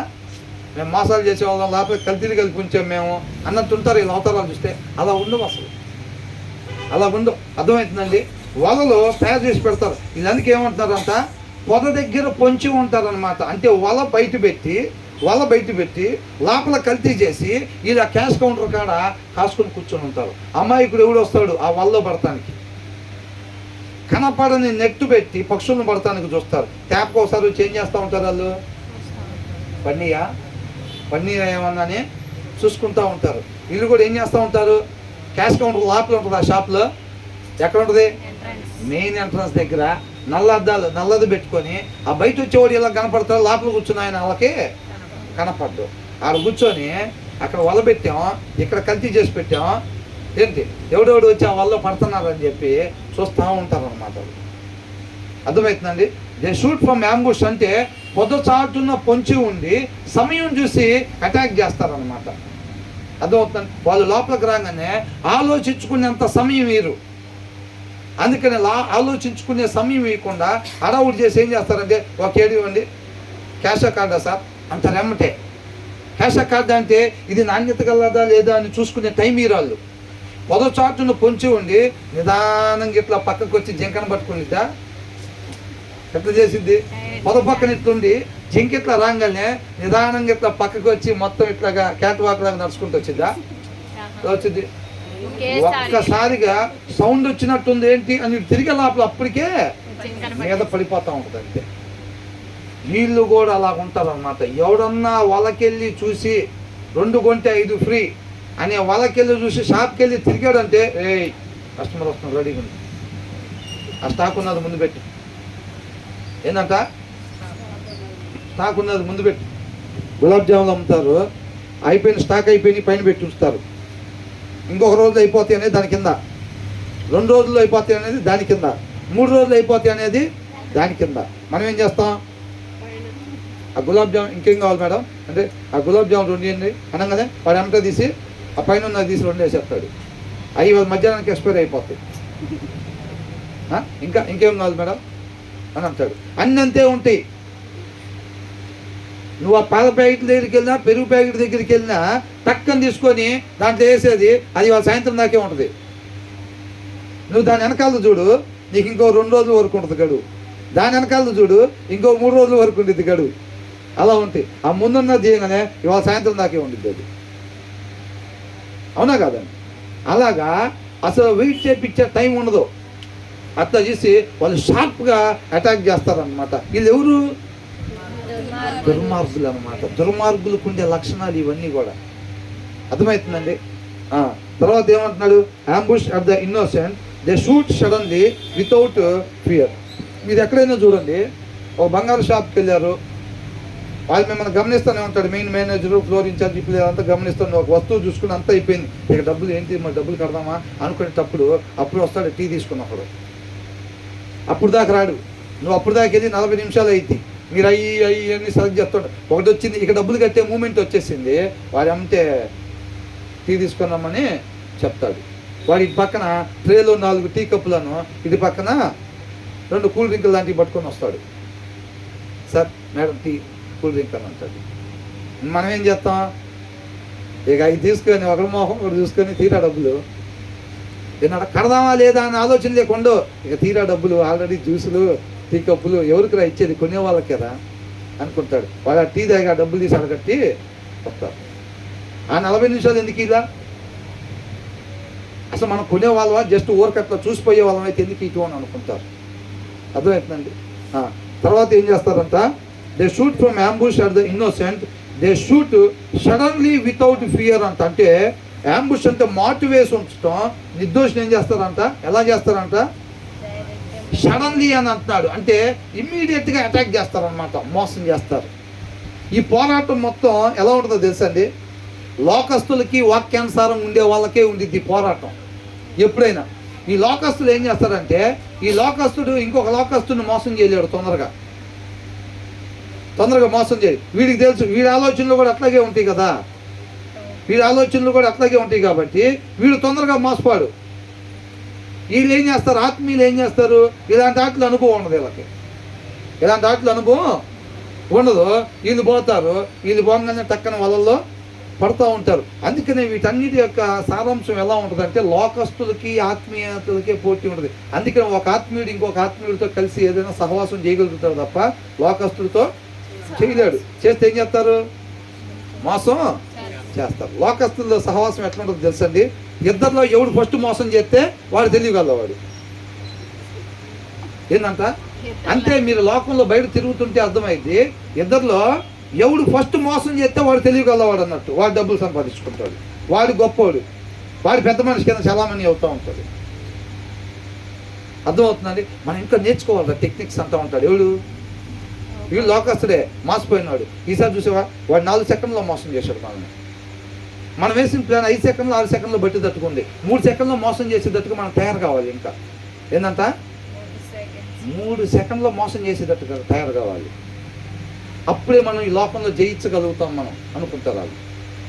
మేము మోసాలు చేసేవాళ్ళం, లేకపోతే కల్తీలు కలిపి ఉంచాం మేము అన్నట్టు ఉంటారు వీళ్ళు అవతారాలు చూస్తే. అలా ఉండవు అసలు, అలా ఉండవు. అర్థమవుతుందండి? వలలో తయారు చేసి పెడతారు. వీళ్ళందుకు ఏమంటున్నారంట, పొద దగ్గర పొంచి ఉంటారనమాట. అంటే వల బయట పెట్టి లోపల కల్తీ చేసి ఇలా క్యాష్ కౌంటర్ కాడ కాసుకొని కూర్చొని ఉంటారు. అమాయకుడు ఎవడు వస్తాడు ఆ వలలో పడటానికి, కనపడని నెట్టు పెట్టి పక్షులను పడటానికి చూస్తారు. ట్యాప్కి ఒకసారి వచ్చి ఏం చేస్తూ ఉంటారు వాళ్ళు, పన్నీర్ ఏమన్నానే చూసుకుంటూ ఉంటారు. వీళ్ళు కూడా ఏం చేస్తూ ఉంటారు, క్యాష్ కౌంటర్ లోపల ఉంటుంది ఆ షాప్లో. ఎక్కడ ఉంటుంది, మెయిన్ ఎంట్రన్స్ దగ్గర నల్లది పెట్టుకొని ఆ బయట వచ్చేవాడు ఇలా కనపడతారు. లోపల కూర్చుని ఆయన వాళ్ళకి కనపడ్డు. ఆడ కూర్చొని అక్కడ వల పెట్టాం, ఇక్కడ కల్తీ చేసి పెట్టాం, ఏంటి ఎవడెవడు వచ్చి ఆ వల్ల పడుతున్నారని చెప్పి చూస్తూ ఉంటారు అన్నమాట. అర్థమవుతుందండి? దే షూట్ ఫ్రమ్ యాంబుష్ అంటే పొద చాటున పొంచి ఉండి సమయం చూసి అటాక్ చేస్తారనమాట. అర్థమవుతుంది? వాళ్ళు లోపలికి రాగానే ఆలోచించుకునేంత సమయం వీరు. అందుకని ఆలోచించుకునే సమయం ఇవ్వకుండా అడవుడు చేసి ఏం చేస్తారంటే, ఒక 7 ఇవ్వండి, క్యాష్ కార్డా సార్ అంటారు. ఎమ్మటే క్యాష్ కార్డు అంటే ఇది నాణ్యత గలదా లేదా అని చూసుకునే టైం ఈరాళ్ళు. పొద చాటును పొంచి ఉండి నిదానంగా ఇట్లా పక్కకు వచ్చి జింకను పట్టుకునిద్దా, ఎట్లా చేసిద్ది, పొద పక్కన ఇట్లుండి జింక ఇట్లా రాగానే నిదానంగా ఇట్లా పక్కకు వచ్చి మొత్తం ఇట్లాగా క్యాట్ వాక్ లాగా నడుచుకుంటూ వచ్చిద్దా, వచ్చింది. ఒక్కసారిగా సౌండ్ వచ్చినట్టుంది ఏంటి అని తిరిగి లోపల అప్పటికే మీద పడిపోతూ ఉంటుంది. అంతే వీళ్ళు కూడా అలా ఉంటారు అన్నమాట. ఎవడన్నా వలకెళ్ళి చూసి 2 కొంటే 5 ఫ్రీ అనే వలకెళ్ళి చూసి షాప్కి వెళ్ళి తిరిగాడంటే, కస్టమర్ వస్తున్నాడు రెడీగా ఉంది, ఆ స్టాక్ ఉన్నది ముందు పెట్టి, ఏంటంట స్టాక్ ఉన్నది ముందు పెట్టి. గులాబ్ జాములు అమ్ముతారు, అయిపోయిన స్టాక్ అయిపోయి పైన పెట్టి ఉంచుతారు. ఇంకొక రోజులు అయిపోతాయి అనేది దాని కింద, 2 రోజుల్లో అయిపోతాయి అనేది దాని కింద, 3 రోజులు అయిపోతాయి అనేది దాని కింద. మనం ఏం చేస్తాం, ఆ గులాబ్ జామున్ ఇంకేం కావాలి మేడం అంటే ఆ గులాబ్ జామున్ 2 ఇవ్వండి అనగానే వాడు వెంట తీసి ఆ పైన ఉన్నది తీసి 2 వేసేస్తాడు. అవి మధ్యాహ్నానికి ఎక్స్పైర్ అయిపోతాయి. ఇంకేం కావాలి మేడం అని అంటాడు. అన్నీ అంతే ఉంటాయి. నువ్వు ఆ పాల ప్యాకెట్ దగ్గరికి వెళ్ళినా, పెరుగు ప్యాకెట్ దగ్గరికి వెళ్ళినా టక్కని తీసుకొని దాంట్లో వేసేది అది వాళ్ళ సాయంత్రం దాకే ఉంటుంది. నువ్వు దాని వెనకాల చూడు, నీకు ఇంకో 2 రోజుల వరకు ఉంటుంది గడువు. దాని వెనకాల చూడు, ఇంకో 3 రోజుల వరకు ఉంటుంది గడువు. అలా ఉంటాయి. ఆ ముందున్నది చేయగానే ఇవాళ సాయంత్రం దాకే ఉండిద్ది అది. అవునా కాదండి? అలాగా అసలు వెయిట్ చేపించే టైం ఉండదు. అట్లా చేసి వాళ్ళు షార్ప్గా అటాక్ చేస్తారనమాట. వీళ్ళు ఎవరు, దుర్మార్గులు అనమాట. దుర్మార్గులకు ఉండే లక్షణాలు ఇవన్నీ కూడా. అర్థమవుతుందండి? తర్వాత ఏమంటున్నాడు, ambush at the innocent, they shoot suddenly without fear. మీరు ఎక్కడైనా చూడండి, ఒక బంగారు షాప్కి వెళ్ళారు, వాళ్ళు మిమ్మల్ని గమనిస్తూనే ఉంటాడు. మెయిన్ మేనేజరు, ఫ్లోర్ ఇన్ఛార్జ్, ఇప్పుడు అంతా గమనిస్తాను. ఒక వస్తువు చూసుకుని అంతా అయిపోయింది, ఇక డబ్బులు ఏంటి, మరి డబ్బులు కడదామా అనుకునేటప్పుడు అప్పుడు వస్తాడు టీ తీసుకున్నప్పుడు. అప్పుడు దాకా రాడు. నువ్వు అప్పుడు దాకా వెళ్ళి 40 నిమిషాలు అయింది. మీరు అన్ని సెలెక్ట్ చేస్తుంటారు. ఒకటి వచ్చింది, ఇక డబ్బులు కట్టే మూమెంట్ వచ్చేసింది, వాడు అమ్మితే టీ తీసుకున్నామని చెప్తాడు. వాడి పక్కన ట్రేలో 4 టీ కప్పులను, ఇది పక్కన 2 కూల్ డ్రింకులు లాంటివి పట్టుకొని వస్తాడు. Sir madam tea cool drink అని అంటాడు. మనం ఏం చేస్తాం, ఇక అవి తీసుకొని ఒకరి మొహం ఒకటి చూసుకొని తీరా డబ్బులు ఏమన్నా కడదామా లేదా అని ఆలోచన లేకుండా ఇక తీరా డబ్బులు ఆల్రెడీ జ్యూసులు టీ కప్పులు ఎవరికి ఇచ్చేది, కొనే వాళ్ళకేరా అనుకుంటాడు. వాడు ఆ టీ దాకా డబ్బులు తీసి అడగట్టి వస్తారు. ఆ 40 నిమిషాలు ఎందుకు ఇలా? అసలు మనం కొనేవాళ్ళవా, జస్ట్ ఊరకట్లా చూసిపోయే వాళ్ళం అయితే ఎందుకు ఇటు అని అనుకుంటారు. అర్థమవుతుందండి. తర్వాత ఏం చేస్తారంట, they shoot from ambush at the innocent, they shoot suddenly without fear అంట. అంటే అంబుష్ అంటే మాటు వేసి ఉంచడం, నిర్దోషిని ఏం చేస్తారంట, ఎలా చేస్తారంట, సడన్లీ అని అంటున్నాడు. అంటే ఇమ్మీడియట్గా అటాక్ చేస్తారనమాట, మోసం చేస్తారు. ఈ పోరాటం మొత్తం ఎలా ఉంటుందో తెలుసండి, లోకస్తులకి వాక్యానుసారం ఉండే వాళ్ళకే ఉండిద్ది పోరాటం. ఎప్పుడైనా ఈ లోకస్తులు ఏం చేస్తారంటే, ఈ లోకస్తుడు ఇంకొక లోకస్తుని మోసం చేయలేడు, తొందరగా మోసం చేయడు. వీడికి తెలుసు, వీడి ఆలోచనలు కూడా అట్లాగే ఉంటాయి కదా, వీడి ఆలోచనలు కూడా అట్లాగే ఉంటాయి కాబట్టి వీడు తొందరగా మోసపాడు. వీళ్ళు ఏం చేస్తారు, ఆత్మీయులు ఏం చేస్తారు, ఇలాంటి ఆటలు అనుభవం ఉండదు వీళ్ళకి, ఇలాంటి ఆటలు అనుభవం ఉండదు. వీళ్ళు పోతారు, వీళ్ళు పోగానే టక్కన వలల్లో పడుతూ ఉంటారు. అందుకనే వీటన్నిటి యొక్క సారాంశం ఎలా ఉంటుంది అంటే, లోకస్తులకి ఆత్మీయతలకే పోటీ ఉంటుంది. అందుకని ఒక ఆత్మీయుడు ఇంకొక ఆత్మీయుడితో కలిసి ఏదైనా సహవాసం చేయగలుగుతారు తప్ప లోకస్తుడితో చేయలేడు. చేస్తే ఏం చేస్తారు, మోసం చేస్తారు. లోకస్తుల్లో సహవాసం ఎట్లా ఉంటుందో తెలుసండి, ఇద్దరిలో ఎవడు ఫస్ట్ మోసం చేస్తే వాడు తెలియగలవాడు. ఏంటంట అంటే, మీరు లోకంలో బయట తిరుగుతుంటే అర్థమైంది, ఇద్దరిలో ఎవడు ఫస్ట్ మోసం చేస్తే వాడు తెలియగలవాడు అన్నట్టు. వాడు డబ్బులు సంపాదించుకుంటాడు, వాడు గొప్పవాడు, వాడు పెద్ద మనిషి కింద చలామణి అవుతూ ఉంటాడు. అర్థమవుతుందండి. మనం ఇంకా నేర్చుకోవాలి టెక్నిక్స్ అంతా ఉంటాడు. ఎవడు, వీళ్ళు లోకస్తుడే, మోసపోయినాడు. ఈసారి చూసేవా, వాడు 4 సెకండ్లో మోసం చేశాడు మనల్ని. మనం వేసిన ప్లాన్ 5 సెకండ్లు 6 సెకండ్లో బట్టి తట్టుకుంది. 3 సెకండ్లో మోసం చేసేటట్టుగా మనం తయారు కావాలి. ఇంకా ఏంటంట, 3 సెకండ్లో మోసం చేసేటట్టుగా తయారు కావాలి. అప్పుడే మనం ఈ లోకంలో జయించగలుగుతాం మనం అనుకుంటారు వాళ్ళు.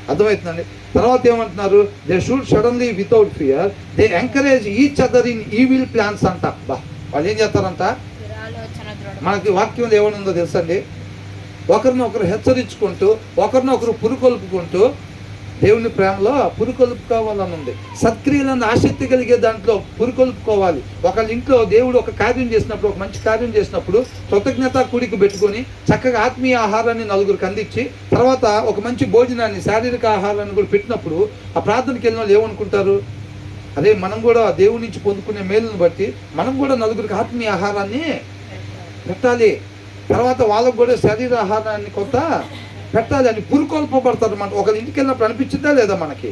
అర్థమవుతుందండి. తర్వాత ఏమంటున్నారు, they shoot suddenly without fear, they encourage each other in evil plans అంట. వాళ్ళు ఏం చేస్తారంట, మనకి వాక్యం ఏమని ఉందో తెలుసండి, ఒకరినొకరు హెచ్చరించుకుంటూ ఒకరినొకరు పురుకొల్పుకుంటూ దేవుని ప్రేమలో పురుకొల్పుకోవాలని ఉంది. సత్క్రియలను ఆసక్తి కలిగే దాంట్లో పురుకొల్పుకోవాలి. ఒకళ్ళ ఇంట్లో దేవుడు ఒక కార్యం చేసినప్పుడు, ఒక మంచి కార్యం చేసినప్పుడు కృతజ్ఞత కూడికి పెట్టుకొని చక్కగా ఆత్మీయ ఆహారాన్ని నలుగురికి అందించి తర్వాత ఒక మంచి భోజనాన్ని, శారీరక ఆహారాన్ని కూడా పెట్టినప్పుడు ఆ ప్రార్థనకి వెళ్ళిన వాళ్ళు ఏమనుకుంటారు, అదే మనం కూడా దేవుడి నుంచి పొందుకునే మేలును బట్టి మనం కూడా నలుగురికి ఆత్మీయ ఆహారాన్ని పెట్టాలి, తర్వాత వాళ్ళకు కూడా శరీర ఆహారాన్ని కొంత పెట్టాలి అని పురుకొల్పబడతారు. మనం ఒకరి ఇంటికి వెళ్ళినప్పుడు అనిపించిందా లేదా మనకి,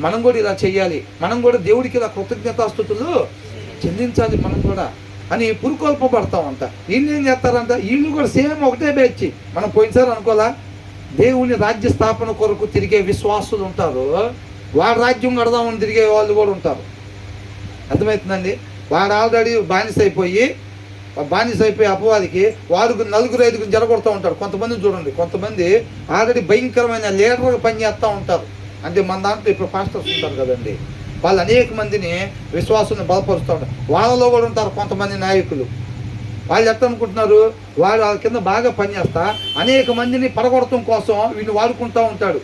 మనం కూడా ఇలా చెయ్యాలి, మనం కూడా దేవుడికి ఇలా కృతజ్ఞతాస్తుతులు చెల్లించాలి మనం కూడా అని పురుకొల్పబడతామంట. వీళ్ళు ఏం చేస్తారంట, వీళ్ళు కూడా సేమ్ ఒకటే బ్యాచ్. మనం పోయినసారి అనుకోవాలా, దేవుని రాజ్య స్థాపన కొరకు తిరిగే విశ్వాసులు ఉంటారు, వాడు రాజ్యం కడదామని తిరిగే వాళ్ళు కూడా ఉంటారు. అర్థమవుతుందండి. వాడు ఆల్రెడీ బానిస అయిపోయి అపవాదికి వాడు 4-5 జరగొడుతూ ఉంటాడు. కొంతమంది చూడండి, కొంతమంది ఆల్రెడీ భయంకరమైన లీడర్గా పనిచేస్తూ ఉంటారు. అంటే మన దాంట్లో ఇప్పుడు పాస్టర్స్ ఉంటారు కదండి, వాళ్ళు అనేక మందిని విశ్వాసాన్ని బలపరుస్తూ ఉంటారు. వాళ్ళలో కూడా ఉంటారు కొంతమంది నాయకులు. వాళ్ళు ఎట్లా అనుకుంటున్నారు, వాడు వాళ్ళ కింద బాగా పనిచేస్తా అనేక మందిని పడగొడటం కోసం వీళ్ళు వాడుకుంటూ ఉంటాడు.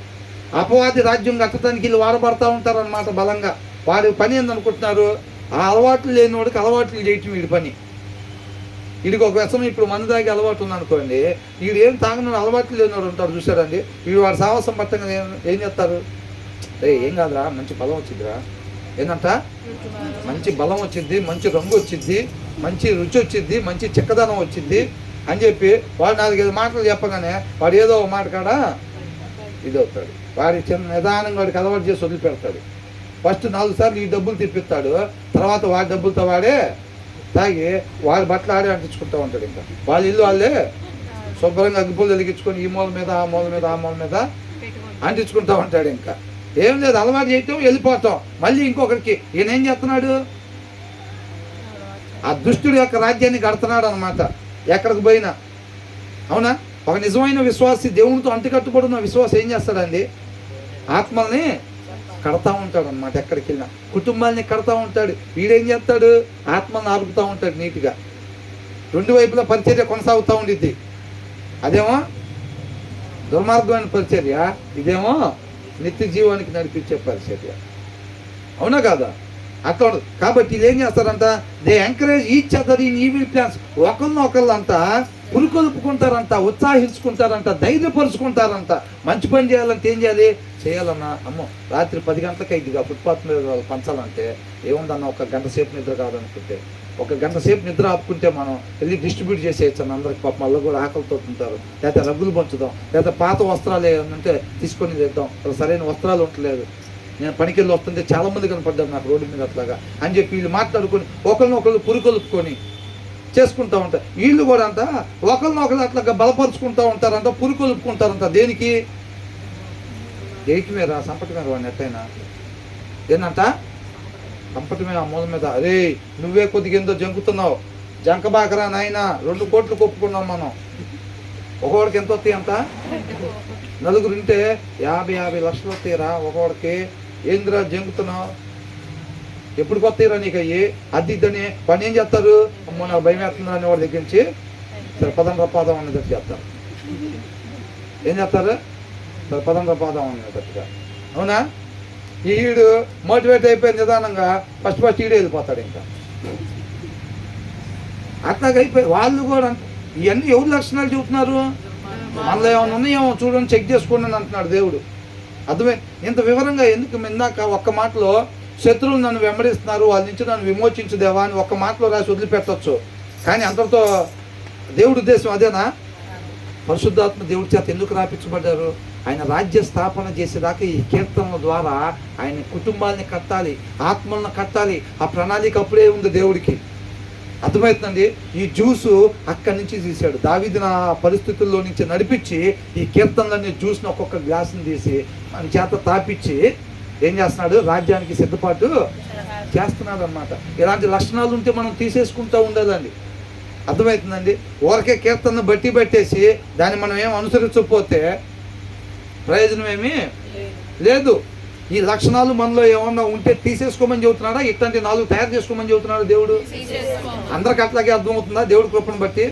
అపవాది రాజ్యం కట్టడానికి వీళ్ళు వాడబడతా ఉంటారు అన్నమాట బలంగా. వాడి పని ఏందనుకుంటున్నారు, ఆ అలవాట్లు లేని వాడికి అలవాట్లు చేయటం వీడి పని. వీడికి ఒక వ్యసనం, ఇప్పుడు మందు తాగి అలవాటు ఉందనుకోండి, వీడు ఏం తాగని అలవాట్లు లేనివాడు ఉంటారు చూసారండి, వీడు వాడు సాహసం పట్టంగా ఏం చేస్తారు, ఏం కాదురా మంచి బలం వచ్చిందిరా, ఏంటంట మంచి బలం వచ్చింది, మంచి రంగు వచ్చింది, మంచి రుచి వచ్చింది, మంచి చిక్కదనం వచ్చింది అని చెప్పి వాడు 4-5 మాటలు చెప్పగానే వాడు ఏదో ఒక మాట కాడ ఇదవుతాడు. వాడి చిన్న నిదానంగా వాడికి అలవాటు చేసి వదిలిపెడతాడు. ఫస్ట్ 4 సార్లు ఈ డబ్బులు తిప్పిస్తాడు, తర్వాత వాడి డబ్బులతో వాడే తాగి వాడి బట్టలు ఆడే అంటించుకుంటూ ఉంటాడు. ఇంకా వాళ్ళ ఇల్లు వాళ్ళే శుభ్రంగా అగ్గిపూలు వెలిగించుకొని ఈ మూల మీద ఆ మూల మీద ఆ మూల మీద అంటించుకుంటూ ఉంటాడు. ఇంకా ఏం లేదు, అలవాటు చేయటం, వెళ్ళిపోతాం. మళ్ళీ ఇంకొకరికి ఈయన ఏం చేస్తున్నాడు, ఆ దుష్టుడి యొక్క రాజ్యాన్ని కడుతున్నాడు అనమాట. ఎక్కడికి పోయినా అవునా? ఒక నిజమైన విశ్వాసి, దేవునితో అంటుకట్టుబడిన విశ్వాసం ఏం చేస్తాడండి? ఆత్మల్ని కడతా ఉంటాడు అన్నమాట. ఎక్కడికి వెళ్ళినా కుటుంబాన్ని కడతా ఉంటాడు. వీడేం చేస్తాడు? ఆత్మల్ని ఆరుపుతూ ఉంటాడు నీట్గా. రెండు వైపులా పరిచర్య కొనసాగుతూ ఉండిద్ది. అదేమో దుర్మార్గమైన పరిచర్య, ఇదేమో నిత్య జీవానికి నడిపించే పరిచర్య. అవునా కాదా? అట్లా ఉండదు. కాబట్టి వీళ్ళు ఏం చేస్తారంట? They encourage each other in evil plans. ఒకళ్ళంతా పురుకొల్పుకుంటారంట, ఉత్సాహించుకుంటారంట, ధైర్యపరుచుకుంటారంట. మంచి పని చేయాలంటే ఏం చేయాలి? చేయాలన్నా అమ్మో రాత్రి 10 గంటలకు అయిందిగా ఫుట్పాత్ మీద వాళ్ళు పంచాలంటే ఏముందన్న, ఒక గంట సేపు నిద్ర కాదనుకుంటే, ఒక గంట సేపు నిద్ర ఆపుకుంటే మనం వెళ్ళి డిస్ట్రిబ్యూట్ చేసేయచ్చు అన్న అందరికి. పాపం మళ్ళీ కూడా ఆకలితో ఉంటారు. లేకపోతే రగ్గులు పంచుదాం, లేకపోతే పాత వస్త్రాలు ఏమంటే తీసుకొని తెద్దాం, సరైన వస్త్రాలు ఉండలేదు. నేను పనికెళ్ళి వస్తుంటే చాలా మంది కనపడ్డారు నాకు రోడ్డు మీద అట్లాగా అని చెప్పి వీళ్ళు మాట్లాడుకొని ఒకరినొకరు పురుకొలుపుకొని చేసుకుంటూ ఉంటారు. వీళ్ళు కూడా అంట ఒకరినొకరు అట్లాగా బలపరుచుకుంటూ ఉంటారంట, పురుకొలుపుకుంటారంట. దేనికి? దేనికి మీద సంపటి మీద వాడిని ఎట్టయినా ఏంటంట? సంపటి మీద, ఆ మూల మీద. అరే నువ్వే కొద్దిగా ఎంతో జంకుతున్నావు, జంకబాకరా నాయన, 2 కోట్లు కొప్పుకున్నాం మనం. ఒకవాడికి ఎంత వస్తాయి అంత? నలుగురు ఉంటే 50 లక్షలు వస్తాయిరా ఒకవాడికి. ఏందిరా జంకుతున్నావు? ఎప్పుడు కొత్తరా నీకు అయ్యి? అద్దిద్దని పని ఏం చేస్తారు? అమ్మో నాకు భయం వేస్తుందా అని వాడి దగ్గర నుంచి సరే పదం అనేది చేస్తారు. ఏం చేస్తారు? సరే పదం అనేటట్టుగా. అవునా? ఈడు మోటివేట్ అయిపోయిన నిదానంగా ఫస్ట్ ఈడే వెళ్ళిపోతాడు. ఇంకా అట్లాగ అయిపోయి వాళ్ళు కూడా ఇవన్నీ ఎవరి లక్షణాలు చూపుతున్నారు? మనలో ఏమైనా ఉన్నాయేమో చూడండి, చెక్ చేసుకోండి అని అంటున్నాడు దేవుడు. అర్థమే ఇంత వివరంగా ఎందుకు? ఇందాక ఒక్క మాటలో శత్రువులు నన్ను వెంబడిస్తున్నారు, వాళ్ళ నుంచి నన్ను విమోచించుదేవా అని ఒక్క మాటలో రాసి వదిలిపెట్టచ్చు. కానీ అంతటితో దేవుడి ఉద్దేశం అదేనా? పరిశుద్ధాత్మ దేవుడి చేత ఎందుకు రాపించబడ్డారు? ఆయన రాజ్య స్థాపన చేసేదాకా ఈ కీర్తనల ద్వారా ఆయన కుటుంబాలని కట్టాలి, ఆత్మలను కట్టాలి. ఆ ప్రణాళిక అప్పుడే ఉంది దేవుడికి. అర్థమవుతుందండి? ఈ జ్యూసు అక్కడి నుంచి తీశాడు. దావీదుని ఆ పరిస్థితుల్లో నుంచి నడిపించి ఈ కీర్తనలన్నీ జ్యూస్ని ఒక్కొక్క గ్లాసుని తీసి మన చేత తాపించి ఏం చేస్తున్నాడు? రాజ్యానికి సిద్ధపాటు చేస్తున్నాడు అన్నమాట. ఇలాంటి లక్షణాలు ఉంటే మనం తీసేసుకుంటూ ఉండదండి. అర్థమవుతుందండి? ఊరకే కీర్తనను బట్టేసి దాన్ని మనం ఏం అనుసరించకపోతే ప్రయోజనం ఏమీ లేదు. ఈ లక్షణాలు మనలో ఏమన్నా ఉంటే తీసేసుకోమని చెబుతున్నాడా? ఇట్లాంటి 4 తయారు చేసుకోమని చెబుతున్నాడు దేవుడు. అందరికి అట్లాగే అర్థమవుతుందా దేవుడి కృపను బట్టి?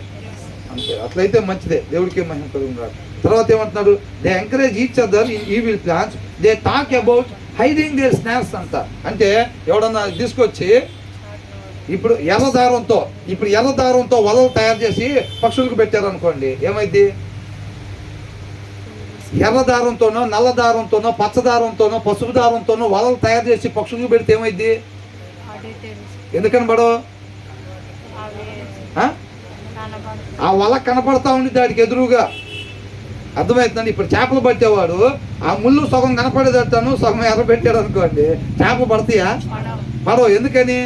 అంతే. అట్లయితే మంచిదే, దేవుడికి మహిమ కలుగుతాడు. తర్వాత ఏమంటున్నాడు? They encourage each other in evil plans, they talk about hiding their snacks అంట. అంటే ఎవడన్నా తీసుకొచ్చి ఇప్పుడు ఎర్రదారంతో వలలు తయారు చేసి పక్షులకు పెట్టారనుకోండి, ఏమైంది? ఎర్రదారంతోనో, నల్లదారంతోనో, పచ్చదారంతోనో, పసుపు దారంతోనో వలలు తయారు చేసి పక్షులకు పెడితే ఏమైంది? ఎందుకని పడవు? ఆ వల కనపడతా ఉంది దానికి ఎదురుగా. అర్థమవుతుందండి? ఇప్పుడు చేపలు పట్టేవాడు ఆ ముళ్ళు సగం కనపడేదట్టాను, సగం ఎర్ర పెట్టాడు అనుకోండి, చేపలు పడతాయా? పడవు. ఎందుకని?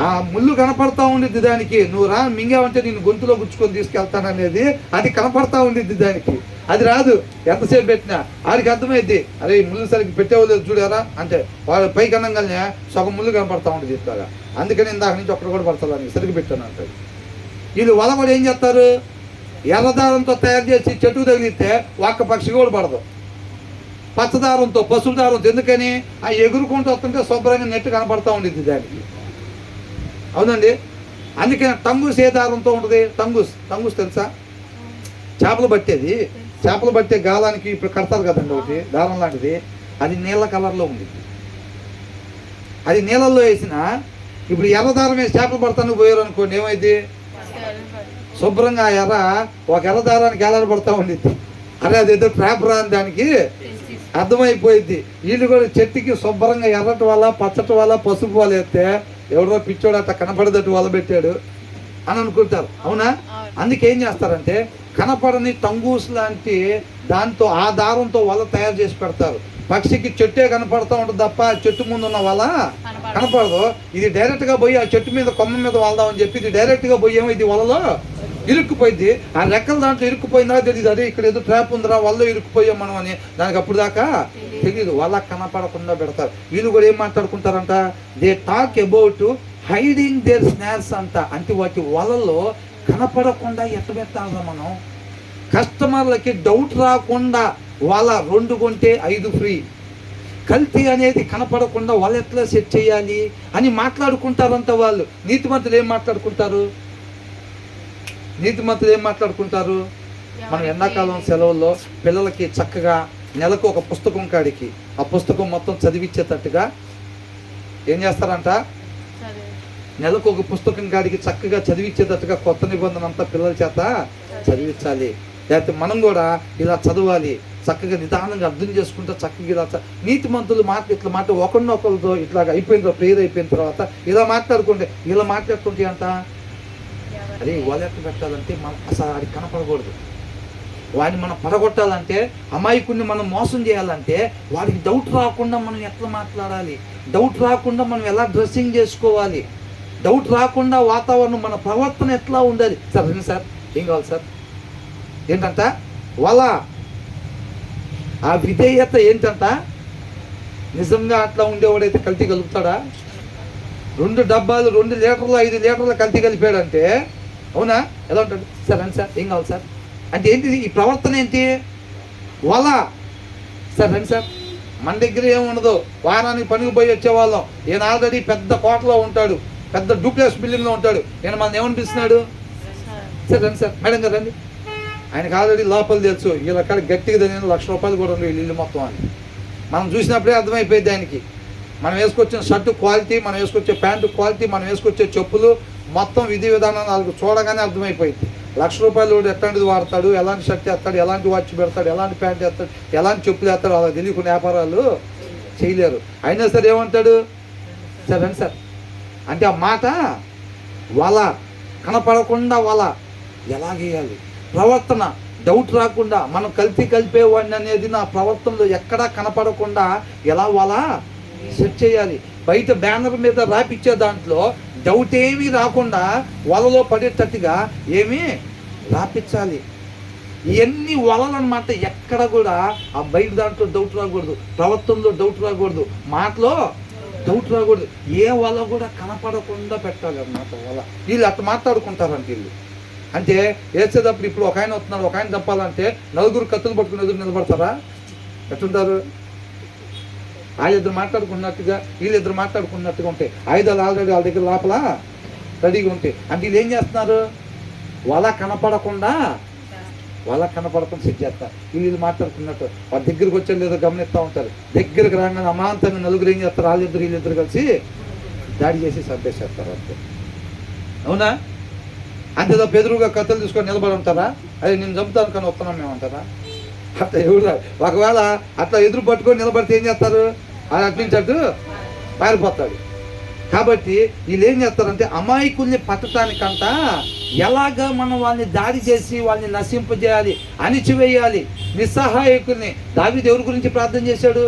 ఆ ముళ్ళు కనపడతా ఉండిద్ది దానికి. నువ్వు రా మింగావంటే నేను గొంతులో గుచ్చుకొని తీసుకెళ్తాననేది అది కనపడతా ఉండిద్ది దానికి. అది రాదు ఎంతసేపు పెట్టినా. ఆడికి అర్థమైద్ది, అరే ముళ్ళు సరిగ్గా పెట్టేవాళ్ళు చూడారా అంటే వాడు పైకి అనంగానే సగం ముళ్ళు కనపడతా ఉంటుంది చెప్తాగా. అందుకని ఇందాక నుంచి ఒక్కడు కూడా పడతాను సరిగ్గా పెట్టాను అంటాడు. వీళ్ళు వల కూడా ఏం చేస్తారు? ఎర్రదారంతో తయారు చేసి చెట్టుకు తగిలిస్తే ఒక్క పక్షి కూడా పడదు. పచ్చదారంతో, పసుపు దారంతో. ఎందుకని? ఆ ఎగురుకుంటూ వస్తుంటే శుభ్రంగా నెట్టు కనపడతా ఉండిద్ది దానికి. అవునండి? అందుకని టంగుస్ ఏ దారంతో ఉంటుంది? టంగుస్ తెలుసా? చేపలు పట్టే గాలానికి ఇప్పుడు కడతారు కదండి ఒకటి దారం లాంటిది. అది నీళ్ళ కలర్లో ఉంది. అది నీళ్ళల్లో వేసిన ఇప్పుడు ఎర్ర దారం వేసి చేపలు పడతానికి పోయారు అనుకోండి, ఏమైంది? శుభ్రంగా ఒక ఎర్ర దారానికి ఎలాడబడతా ఉండిద్ది. అరే అది ఏదో ట్రాప్ రాని దానికి అర్థమైపోయింది. వీళ్ళు కూడా చెట్టుకి శుభ్రంగా ఎర్రటి వల్ల, పచ్చటి వల్ల, పసుపు వల్ల వేస్తే ఎవడో పిచ్చోడు అట్లా కనపడేటట్టు వల్ల పెట్టాడు అని అనుకుంటారు. అవునా? అందుకేం చేస్తారంటే కనపడని టంగూస్ లాంటి దాంతో ఆ దారంతో వల తయారు చేసి పెడతారు. పక్షికి చెట్టే కనపడతా ఉంటుంది తప్ప చెట్టు ముందు ఉన్న వల కనపడదు. ఇది డైరెక్ట్గా పోయి ఆ చెట్టు మీద కొమ్మ మీద వాళ్దామని చెప్పి ఇది డైరెక్ట్గా పోయి ఏమైంది? వలలో ఇరుక్కుపోయింది. ఆ రెక్కల దాంట్లో ఇరుక్కుపోయిందా తెలియదు. అదే ఇక్కడ ఏదో ట్రాప్ ఉందిరా వల్ల ఇరుక్కుపోయాం మనం అని దానికి అప్పుడు దాకా తెలియదు. వల కనపడకుండా పెడతారు. వీళ్ళు కూడా ఏం మాట్లాడుకుంటారంట? They talk about hiding their snacks అంట. అంటే వాటి వలలో కనపడకుండా ఎట్ట పెట్టాలా మనం? కస్టమర్లకి డౌట్ రాకుండా వాళ్ళ 2 కొంటే 5 ఫ్రీ, కల్తీ అనేది కనపడకుండా వాళ్ళు ఎట్లా సెట్ చేయాలి అని మాట్లాడుకుంటారంట వాళ్ళు. నీతిమంతులు ఏం మాట్లాడుకుంటారు? మనం ఎండాకాలం సెలవుల్లో పిల్లలకి చక్కగా నెలకు ఒక పుస్తకం కాడికి ఆ పుస్తకం మొత్తం చదివించేటట్టుగా ఏం చేస్తారంట? నెలకు ఒక పుస్తకం కాడికి చక్కగా చదివించేటట్టుగా కొత్త నిబంధన అంతా పిల్లల చేత చదివించాలి. లేకపోతే మనం కూడా ఇలా చదవాలి, చక్కగా నిదానంగా అర్థం చేసుకుంటే చక్కగా ఇలా నీతిమంతులు ఇట్లా ఒకరినొకరితో ఇట్లాగా అయిపోయిన ప్రేయర్ అయిపోయిన తర్వాత ఇలా మాట్లాడుకుంటే అంట అదే వాళ్ళెట్టు పెట్టాలంటే మనం అసలు అది కనపడకూడదు. వాడిని మనం పడగొట్టాలంటే, అమాయకుడిని మనం మోసం చేయాలంటే వాడికి డౌట్ రాకుండా మనం ఎట్లా మాట్లాడాలి, డౌట్ రాకుండా మనం ఎలా డ్రెస్సింగ్ చేసుకోవాలి, డౌట్ రాకుండా వాతావరణం మన ప్రవర్తన ఎట్లా ఉండాలి. సార్ రండి సార్, ఏం కావాలి సార్? ఏంటంట వాళ్ళ ఆ విధేయత ఏంటంట? నిజంగా అట్లా ఉండేవాడైతే కల్తీ కలుపుతాడా? 2 డబ్బాలు 2 లీటర్లు 5 లీటర్లు కల్తీ కలిపాడంటే అవునా? ఎలా ఉంటాడు? సార్ రండి సార్, ఏం కావాలి సార్ అంటే ఏంటిది? ఈ ప్రవర్తన ఏంటి? వాళ్ళ సార్ రండి సార్, మన దగ్గర ఏముండదు, వారానికి పనికి పోయి వచ్చేవాళ్ళం. ఈయన ఆల్రెడీ పెద్ద కోటలో ఉంటాడు, పెద్ద డూప్లెక్స్ బిల్డింగ్లో ఉంటాడు. ఈయన మనం ఏమనిపిస్తున్నాడు? సార్ రండి సార్, మేడం గారు రండి. ఆయనకు ఆల్రెడీ లోపల తెలుసు వీళ్ళ అక్కడ గట్టిగా నేను ₹1,00,000 కూడా ఉండవు ఇల్లు మొత్తం అని. మనం చూసినప్పుడే అర్థమైపోయింది ఆయనకి. మనం వేసుకొచ్చిన షర్టు క్వాలిటీ, మనం వేసుకొచ్చే ప్యాంటు క్వాలిటీ, మనం వేసుకొచ్చే చెప్పులు మొత్తం విధి విధానాన్ని వాళ్ళకి చూడగానే అర్థమైపోయింది. ₹1,00,000 ఎట్లాంటిది వాడతాడు, ఎలాంటి షర్ట్ వేస్తాడు, ఎలాంటి వాచ్ పెడతాడు, ఎలాంటి ప్యాంట్ వేస్తాడు, ఎలాంటి చెప్పులు వేస్తాడు, వాళ్ళకి తెలియకుండా వ్యాపారాలు చేయలేరు. అయినా సరే ఏమంటాడు? సార్ రండి సార్ అంటే ఆ మాట వాళ్ళ కనపడకుండా వాళ్ళ ఎలాగేయాలి ప్రవర్తన, డౌట్ రాకుండా మనం కలిపేవాడిని అనేది నా ప్రవర్తనలో ఎక్కడా కనపడకుండా ఎలా వాళ్ళ సెట్ చేయాలి. బయట బ్యానర్ మీద రాపిచ్చే దాంట్లో డౌట్ ఏమీ రాకుండా వలలో పడేటట్టుగా ఏమీ రాపించాలి. ఇవన్నీ వలలు అన్నమాట. ఎక్కడ కూడా ఆ బయట దాంట్లో డౌట్ రాకూడదు, ప్రవర్తనలో డౌట్ రాకూడదు, మాటలో డౌట్ రాకూడదు. ఏ వల కూడా కనపడకుండా పెట్టాలి అన్నమాట వల. వీళ్ళు అట్లా మాట్లాడుకుంటారంట వీళ్ళు. అంటే వేసేటప్పుడు ఇప్పుడు ఒక ఆయన వస్తున్నాడు, ఒక ఆయన చంపాలంటే 4 కత్తులు పట్టుకుని ఎదురు నిలబడతారా? ఎట్టుంటారు? వాళ్ళిద్దరు మాట్లాడుకున్నట్టుగా వీళ్ళిద్దరు మాట్లాడుకున్నట్టుగా ఉంటాయి. ఆయుధాలు ఆల్రెడీ వాళ్ళ దగ్గర లోపల రెడీగా ఉంటాయి. అంటే వీళ్ళు ఏం చేస్తున్నారు? వాళ్ళ కనపడకుండా సెట్ చేస్తారు. వీళ్ళు మాట్లాడుకున్నట్టు వాళ్ళ దగ్గరికి వచ్చే లేదో గమనిస్తూ ఉంటారు. దగ్గరికి రాగానే అమాంతంగా 4 ఏం చేస్తారు? వీళ్ళిద్దరు కలిసి దాడి చేసి చంపేసేస్తారు అంతే. అవునా? అంతేదో బెదురుగా కత్తులు తీసుకొని నిలబడి ఉంటారా? అదే నేను చంపుతాను కానీ వస్తున్నాం మేము అంటారా? అట్లా ఎవరు ఒకవేళ అట్లా ఎదురు పట్టుకొని నిలబడితే ఏం చేస్తారు? అటు నుంచి అటు పారిపోతాడు. కాబట్టి వీళ్ళు ఏం చేస్తారంటే అమాయకుల్ని పట్టడానికంట ఎలాగా మనం వాళ్ళని దాడి చేసి వాళ్ళని నశింపజేయాలి, అణిచివేయాలి. నిస్సహాయకుల్ని దావీదు ఎవరి గురించి ప్రార్థన చేశాడు?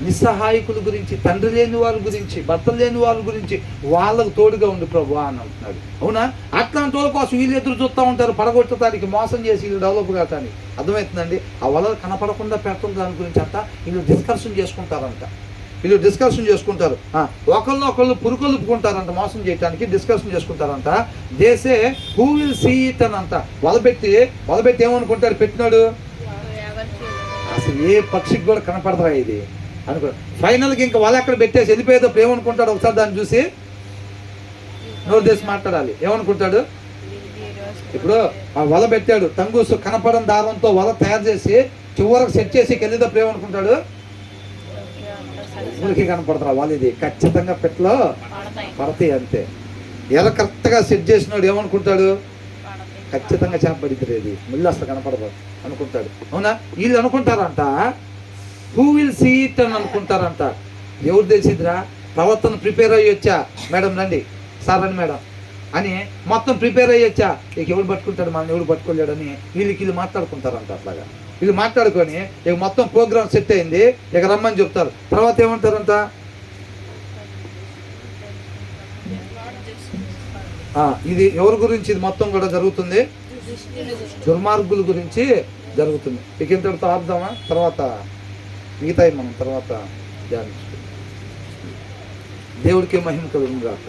నిస్సహాయకుల గురించి, తండ్రి లేని వారి గురించి, భర్త లేని వారి గురించి, వాళ్ళకు తోడుగా ఉండి ప్రభు అని అంటున్నాడు. అవునా? అట్లాంటి వాళ్ళ కోసం వీళ్ళు ఎదురు చూస్తూ ఉంటారు, పడగొట్టడానికి, మోసం చేసి వీళ్ళు డెవలప్ కావటానికి. అర్థమవుతుందండి? ఆ వలలు కనపడకుండా పెట్టడం దాని గురించి అంట వీళ్ళు డిస్కషన్ చేసుకుంటారు. ఒకళ్ళు పురుకొలుపుకుంటారంట, మోసం చేయడానికి డిస్కషన్ చేసుకుంటారంట. They say who will see it అని అంట. వలబెట్టి ఏమనుకుంటాడు పెట్టినాడు? అసలు ఏ పక్షికి కూడా కనపడదా ఇది అనుకో. ఫైనల్కి ఇంకా వాళ్ళు ఎక్కడ పెట్టేసి వెళ్ళిపోయేటప్పుడు ఏమనుకుంటాడు? ఒకసారి దాన్ని చూసి నోరు దేశం మాట్లాడాలి. ఏమనుకుంటాడు? ఇప్పుడు ఆ వల పెట్టాడు, తంగూసు కనపడని దారంతో వల తయారు చేసి చివరకు సెట్ చేసి వెళ్ళేటప్పుడు ఏమనుకుంటాడు? ఊరికి కనపడతారు వాళ్ళు, ఇది ఖచ్చితంగా పెట్టలో పడతాయి అంతే. ఎలా కరెక్ట్గా సెట్ చేసినాడు ఏమనుకుంటాడు? ఖచ్చితంగా చేపడిద్దరు, ఇది ముళ్ళు అసలు కనపడదు అనుకుంటాడు. అవునా? వీళ్ళు అనుకుంటారంట హూ విల్ సీ ఇట్ అని అనుకుంటారంట. ఎవరు తెలిసిందిరా? ప్రవర్తన ప్రిపేర్ అయ్యొచ్చా? మేడం రండి, సార్ రండి మేడం అని మొత్తం ప్రిపేర్ అయ్యొచ్చా? ఇక ఎవరు పట్టుకుంటాడు, మనం ఎవరు పట్టుకోలేడని వీళ్ళు మాట్లాడుకుంటారంట. అట్లాగా వీళ్ళు మాట్లాడుకొని ఇక మొత్తం ప్రోగ్రామ్ సెట్ అయింది, ఇక రమ్మని చెప్తారు. తర్వాత ఏమంటారంట? ఇది ఎవరి గురించి? ఇది మొత్తం కూడా జరుగుతుంది దుర్మార్గుల గురించి జరుగుతుంది. ఇక ఇంతటితో ఆపుదామా? తర్వాత మిగతాయి మనం తర్వాత ధ్యానించుకుందాం. దేవుడికి మహిమ కలుగును గాక.